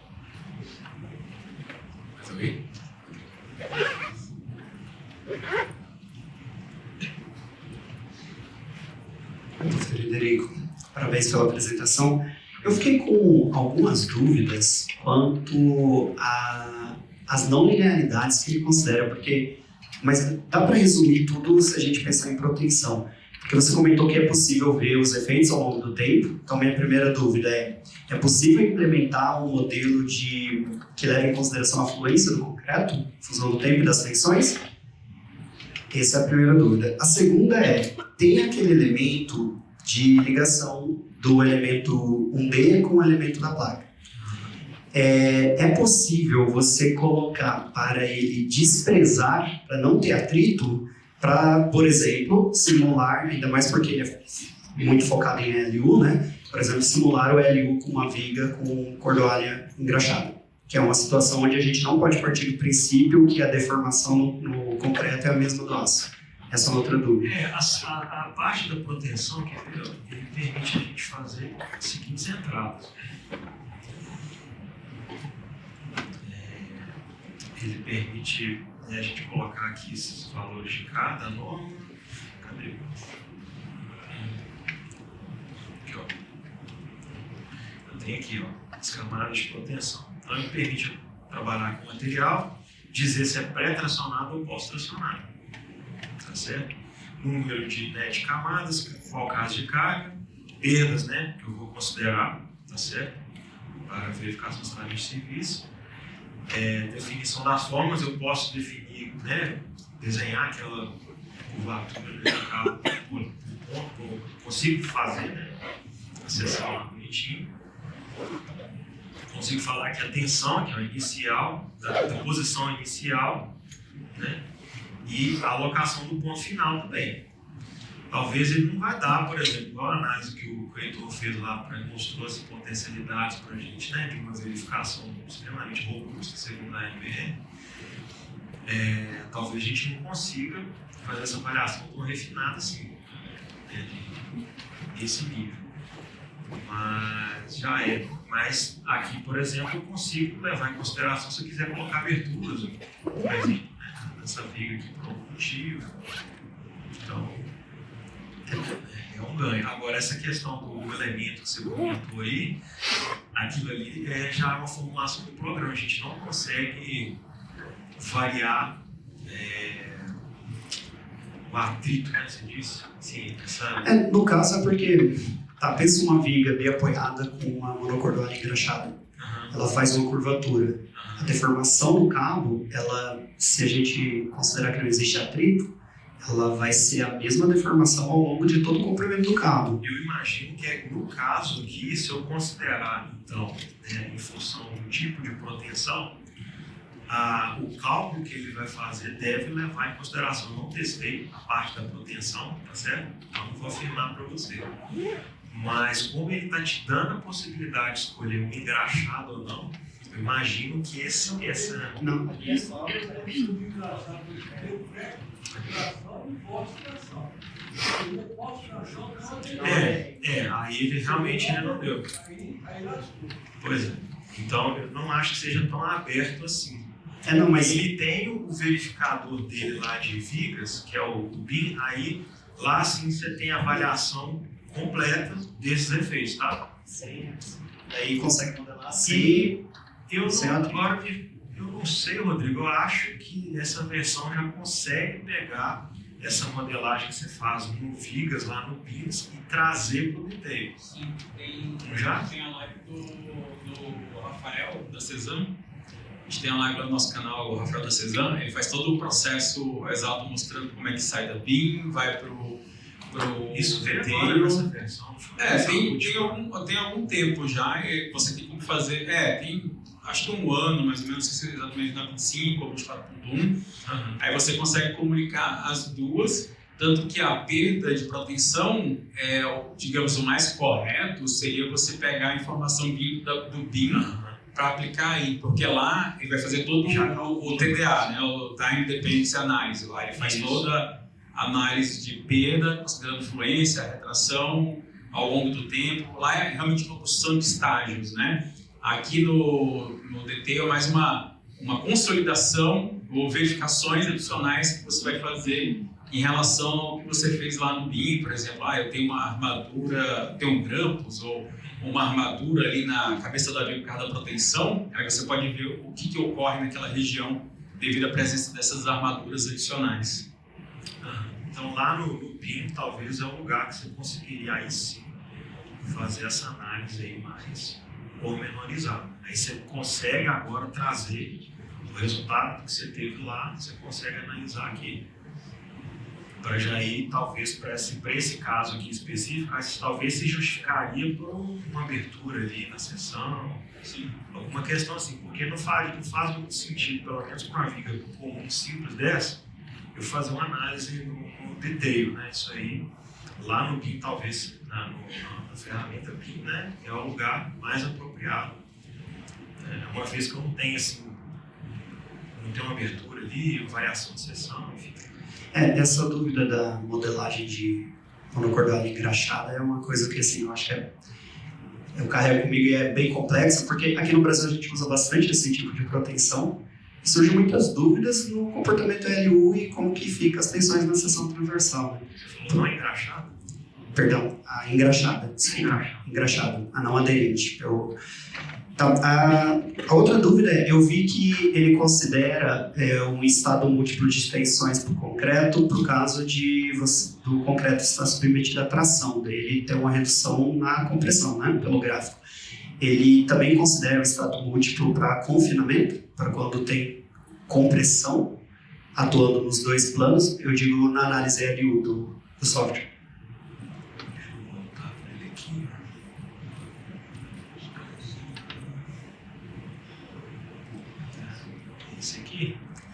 Mais alguém? Frederico, parabéns pela apresentação. Eu fiquei com algumas dúvidas quanto às não linearidades que ele considera, mas dá para resumir tudo se a gente pensar em proteção. Porque você comentou que é possível ver os efeitos ao longo do tempo. Então, minha primeira dúvida é possível implementar um modelo que leve em consideração a fluência do concreto, fusão do tempo e das tensões? Essa é a primeira dúvida. A segunda tem aquele elemento de ligação do elemento 1D com o elemento da placa. É possível você colocar para ele desprezar, para não ter atrito, para, por exemplo, simular, ainda mais porque ele é muito focado em LU, né? Por exemplo, simular o LU com uma viga com cordoalha engraxada, que é uma situação onde a gente não pode partir do princípio que a deformação no concreto é a mesma do aço. Essa é outra dúvida. A parte da proteção, ele permite a gente fazer as seguintes entradas. Ele permite a gente colocar aqui esses valores de cada norma. Cadê? Aqui, ó. Eu tenho aqui, ó, as camadas de proteção. Então, ele permite trabalhar com o material, dizer se é pré-tracionado ou pós-tracionado. Tá certo? Número de camadas, qual caso de carga, perdas, né, que eu vou considerar, tá certo? Para verificação dos parâmetros de serviço. Definição das formas, eu posso definir, né, desenhar aquela curvatura de cabo por ponto, eu consigo fazer, né, acessar lá bonitinho. Consigo falar que a tensão, que é a inicial, da posição inicial, né, e a alocação do ponto final também. Talvez ele não vai dar, por exemplo, igual a análise que o Heitor fez lá, mostrou as potencialidades para a gente, né, de uma verificação extremamente robusta, segundo a NBR. Talvez a gente não consiga fazer essa avaliação tão refinada assim, né, desse nível. Mas já é. Mas aqui, por exemplo, eu consigo levar em consideração se eu quiser colocar aberturas, por exemplo, né, nessa viga aqui por algum motivo. Então, é um ganho. Agora, essa questão do elemento que você comentou aí, aquilo ali já é uma formulação do programa. A gente não consegue variar o atrito, né, você disse? Sim, no caso é porque, pensa uma viga bem apoiada com uma monocordoalha engraxada. Ela faz uma curvatura. A deformação do cabo, se a gente considerar que não existe atrito, ela vai ser a mesma deformação ao longo de todo o comprimento do cabo. Eu imagino que no caso aqui, se eu considerar, então, em função do tipo de proteção, o cálculo que ele vai fazer deve levar em consideração. Eu não testei a parte da proteção, tá certo? Então não vou afirmar para você. Mas como ele está te dando a possibilidade de escolher um engraxado ou não, eu imagino que essa... Não. Aí ele realmente não deu. Pois é. Então eu não acho que seja tão aberto assim. Mas ele tem o verificador dele lá de vigas, que é o BIM, aí lá sim você tem a avaliação completa desses efeitos, tá? Sim. Aí consegue modelar assim. E eu não sei, Rodrigo, eu acho que essa versão já consegue pegar essa modelagem que você faz no Vigas, lá no BIMS, e trazer para o detail. Sim, tem a live do Rafael, da Cezanne. A gente tem a live lá no nosso canal, o Rafael da Cezanne. Ele faz todo o processo exato, mostrando como é que sai da BIM, vai pro isso veio detail. agora nessa versão. Tem algum tempo já. Você tem como fazer... tem acho que um ano, mais ou menos, não sei se é exatamente na 25 ou 24.1. Aí você consegue comunicar as duas, tanto que a perda de proteção, digamos, o mais correto seria você pegar a informação do BIM para aplicar aí, porque lá ele vai fazer todo o TDA, né, o Time Dependency Analysis. Lá ele faz toda a análise de perda, considerando fluência, retração ao longo do tempo. Lá é realmente uma construção de estágios, né? Aqui no detail é mais uma consolidação ou verificações adicionais que você vai fazer em relação ao que você fez lá no BIM, por exemplo, eu tenho uma armadura, tenho um grampus ou uma armadura ali na cabeça do avião por causa da proteção, aí você pode ver o que ocorre naquela região devido à presença dessas armaduras adicionais. Então lá no BIM talvez é o lugar que você conseguiria aí sim fazer essa análise aí mais pormenorizado. Aí você consegue agora trazer o resultado que você teve lá, você consegue analisar aqui. Para já ir, talvez, para esse caso aqui específico, talvez se justificaria por uma abertura ali na sessão, assim, alguma questão assim, porque não faz muito sentido, pelo menos para uma viga comum simples dessa, eu fazer uma análise no detail, né? Isso aí, lá no BIM, talvez, na ferramenta BIM, né, é o lugar mais apropriado. Uma vez que eu não tenho assim, não tenho uma abertura ali, variação de sessão, enfim. Essa dúvida da modelagem de monocordal engraxada é uma coisa que assim, eu acho que eu carrego comigo e é bem complexa, porque aqui no Brasil a gente usa bastante esse tipo de proteção e surgem muitas dúvidas no comportamento LU e como que fica as tensões na seção transversal. Né? Você falou não engraxada? Perdão, a engraxada, engraxada, a não aderente. Então, a outra dúvida eu vi que ele considera um estado múltiplo de tensões para o concreto por causa do concreto estar submetido à tração, dele ter uma redução na compressão, né, pelo gráfico. Ele também considera o estado múltiplo para confinamento, para quando tem compressão atuando nos dois planos, eu digo na análise LU do software.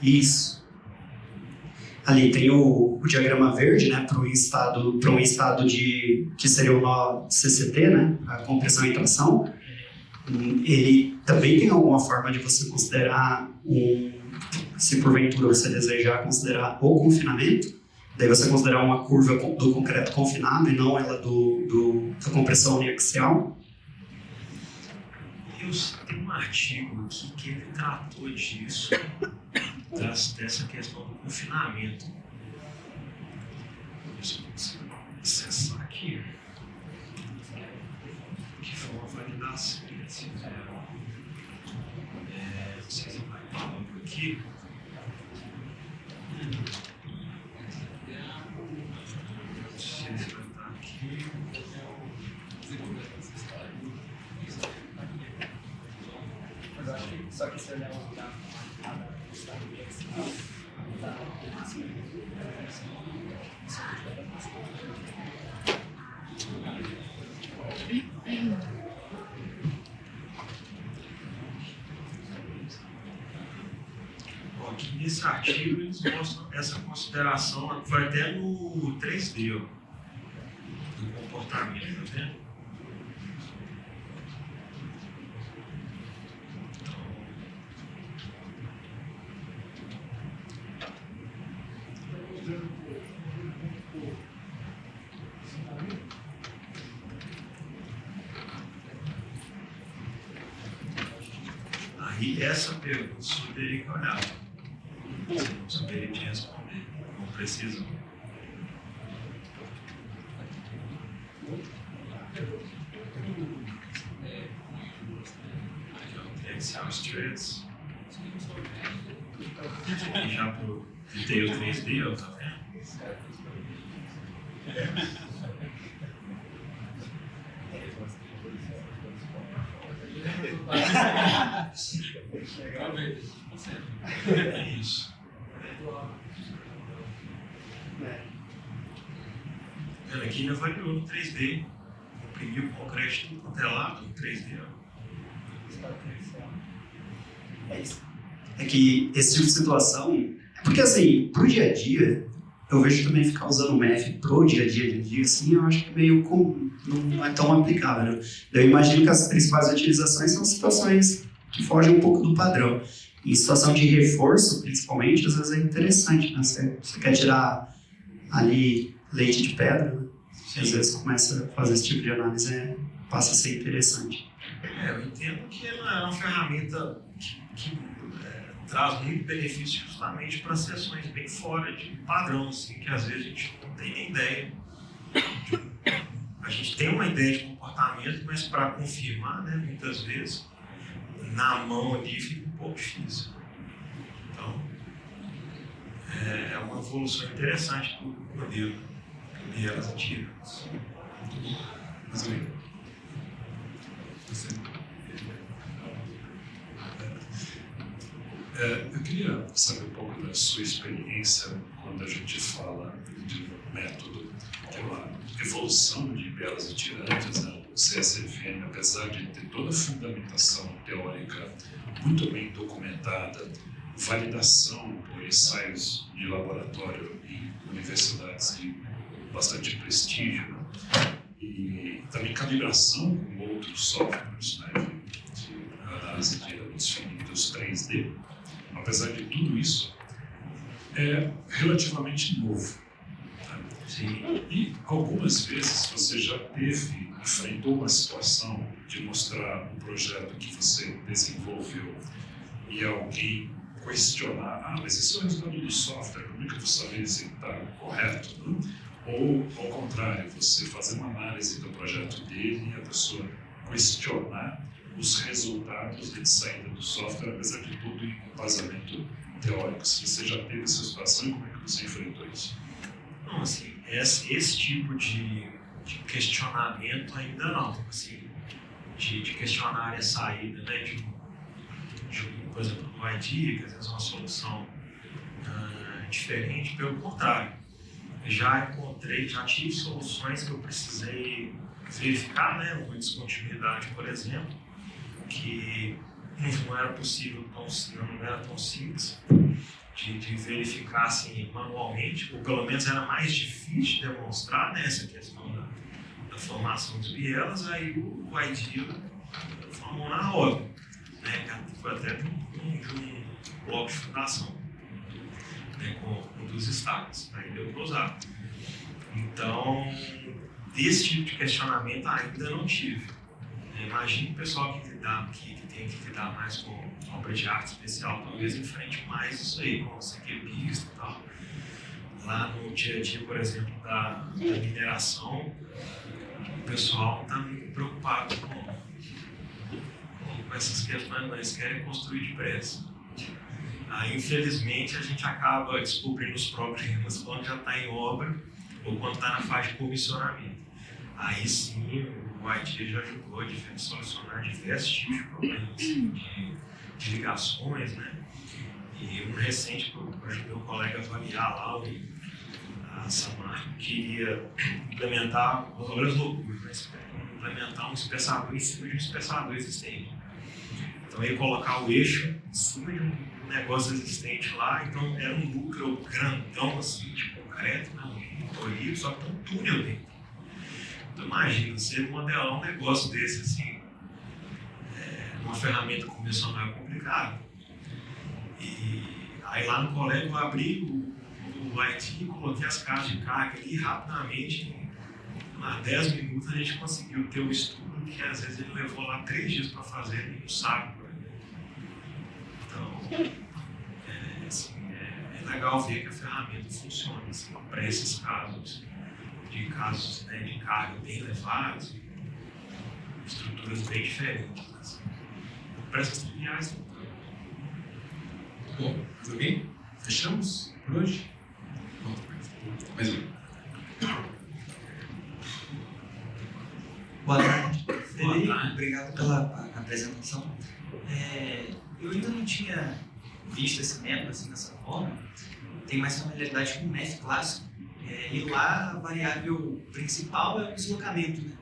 Isso. Ali tem o diagrama verde, né, para um estado que seria o nó CCT, né, a compressão e tração. Ele também tem alguma forma de você considerar se porventura você desejar considerar o confinamento, daí você considerar uma curva do concreto confinado e não ela da compressão uniaxial. Tem um artigo aqui que ele tratou disso, dessa questão do confinamento. Deixa eu conseguir acessar aqui. Que foi uma validação que eles fizeram. Não sei se vai falar por aqui. Não sei se vai estar aqui. Só que se olhar o gráfico, aqui nesse artigo eles mostram essa consideração, foi até no 3D, ó, do comportamento, tá vendo? Aí essa pergunta você teria que olhar. Você não saberia te responder, com precisão. Axial stress. Aqui já pro detail 3D, ó, tá vendo? É isso. Aqui ele avaliou no 3D, imprimiu o concreto tudo quanto é lado no 3D. É isso. É que esse tipo de situação... Porque, assim, pro dia a dia, eu vejo também ficar usando o MEF pro dia a dia, assim, eu acho que meio não é tão aplicável. Eu imagino que as principais utilizações são situações que fogem um pouco do padrão. Em situação de reforço, principalmente, às vezes é interessante, né? Você quer tirar ali leite de pedra, né? Às vezes começa a fazer esse tipo de análise, passa a ser interessante. Eu entendo que ela é uma ferramenta que traz muito benefício justamente para sessões bem fora de padrão, assim, que às vezes a gente não tem nem ideia. A gente tem uma ideia de comportamento, mas para confirmar, né, muitas vezes, na mão ali fica um pouco difícil. Então, é uma evolução interessante do modelo de elas antigas. Mas bem, eu queria saber um pouco da sua experiência quando a gente fala de método, que é uma evolução de belas e tirantes, né? O CSFM, apesar de ter toda a fundamentação teórica muito bem documentada, validação por ensaios de laboratório em universidades de bastante prestígio, né? E também calibração com outros softwares, né, de análise de elementos finitos 3D. Apesar de tudo isso, é relativamente novo. Né? Sim. E algumas vezes você já enfrentou uma situação de mostrar um projeto que você desenvolveu e alguém questionar, mas isso é o resultado do software, como é que eu vou saber se está correto? Né? Ou, ao contrário, você fazer uma análise do projeto dele e a pessoa questionar os resultados de saída do software, apesar de tudo em embasamento teórico. Se você já teve essa situação, como é que você enfrentou isso? Não, assim, esse tipo de questionamento ainda não, assim, de questionar a saída, né, por exemplo, no ID, que às vezes é uma solução diferente, pelo contrário. Já tive soluções que eu precisei verificar, né, uma descontinuidade, por exemplo, que não era possível, não era tão simples de verificar assim, manualmente, ou pelo menos era mais difícil de demonstrar, né, essa questão da formação dos bielas. Aí o ID formou na hora, né, foi até de um bloco de fundação, né, com um dos estágios, aí deu para usar. Então, desse tipo de questionamento ainda não tive. Imagino o pessoal que tem que lidar mais com obra de arte especial, talvez enfrente mais isso aí, com CQBista e tal. Lá no dia a dia, por exemplo, da mineração, o pessoal está muito preocupado com essas questões, mas eles querem construir depressa. Aí, infelizmente, a gente acaba descobrindo os problemas quando já está em obra ou quando está na fase de comissionamento. Aí sim, o IT já ajudou a solucionar diversos tipos de problemas de ligações, né? E um recente que eu ajudei um colega a avaliar lá, a Samar, queria implementar, olha as loucuras, né? Implementar um espessador em cima de um espessador existente. Então, ele colocar o eixo em cima de um negócio existente lá, então era um núcleo grandão, assim, de concreto, né? Um polido, só que tem um túnel dentro. Então, imagina, você modelar um negócio desse, assim, uma ferramenta convencional é complicado. E aí lá no colégio eu abri o IT e coloquei as caixas de carga ali rapidamente, em 10 minutos a gente conseguiu ter o estudo que às vezes ele levou lá 3 dias para fazer e não sabe. Então, é legal ver que a ferramenta funciona assim, para esses casos, né, de carga bem elevados, estruturas bem diferentes. Assim. Para essas triviais. Bom, tudo bem? Fechamos por hoje? Bom, Mais um. Boa tarde. Boa tarde. Obrigado pela apresentação. Eu ainda não tinha visto esse método assim, dessa forma. Tem mais familiaridade com o MEF clássico. E lá a variável principal é o deslocamento, né?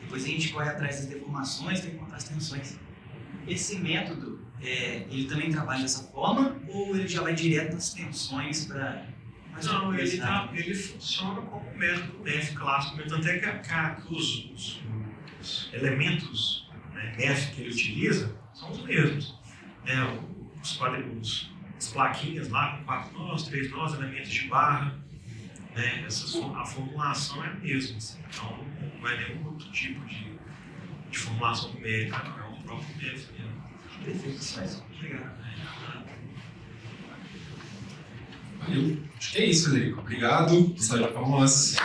Depois a gente corre atrás das deformações, tem que encontrar as tensões. Esse método, ele também trabalha dessa forma ou ele já vai direto nas tensões para... Não, ele funciona como método MEF clássico, tanto é que os elementos, né, MEF que ele utiliza são os mesmos. As plaquinhas lá com 4 nós, 3 nós, elementos de barra, né, a formulação é a mesma. Assim, então não vai nenhum outro tipo de formulação numérica, não, é o próprio MEF mesmo. Perfeito, só isso. Obrigado. Valeu. Acho que é isso, Frederico. Obrigado. Salve de palmas.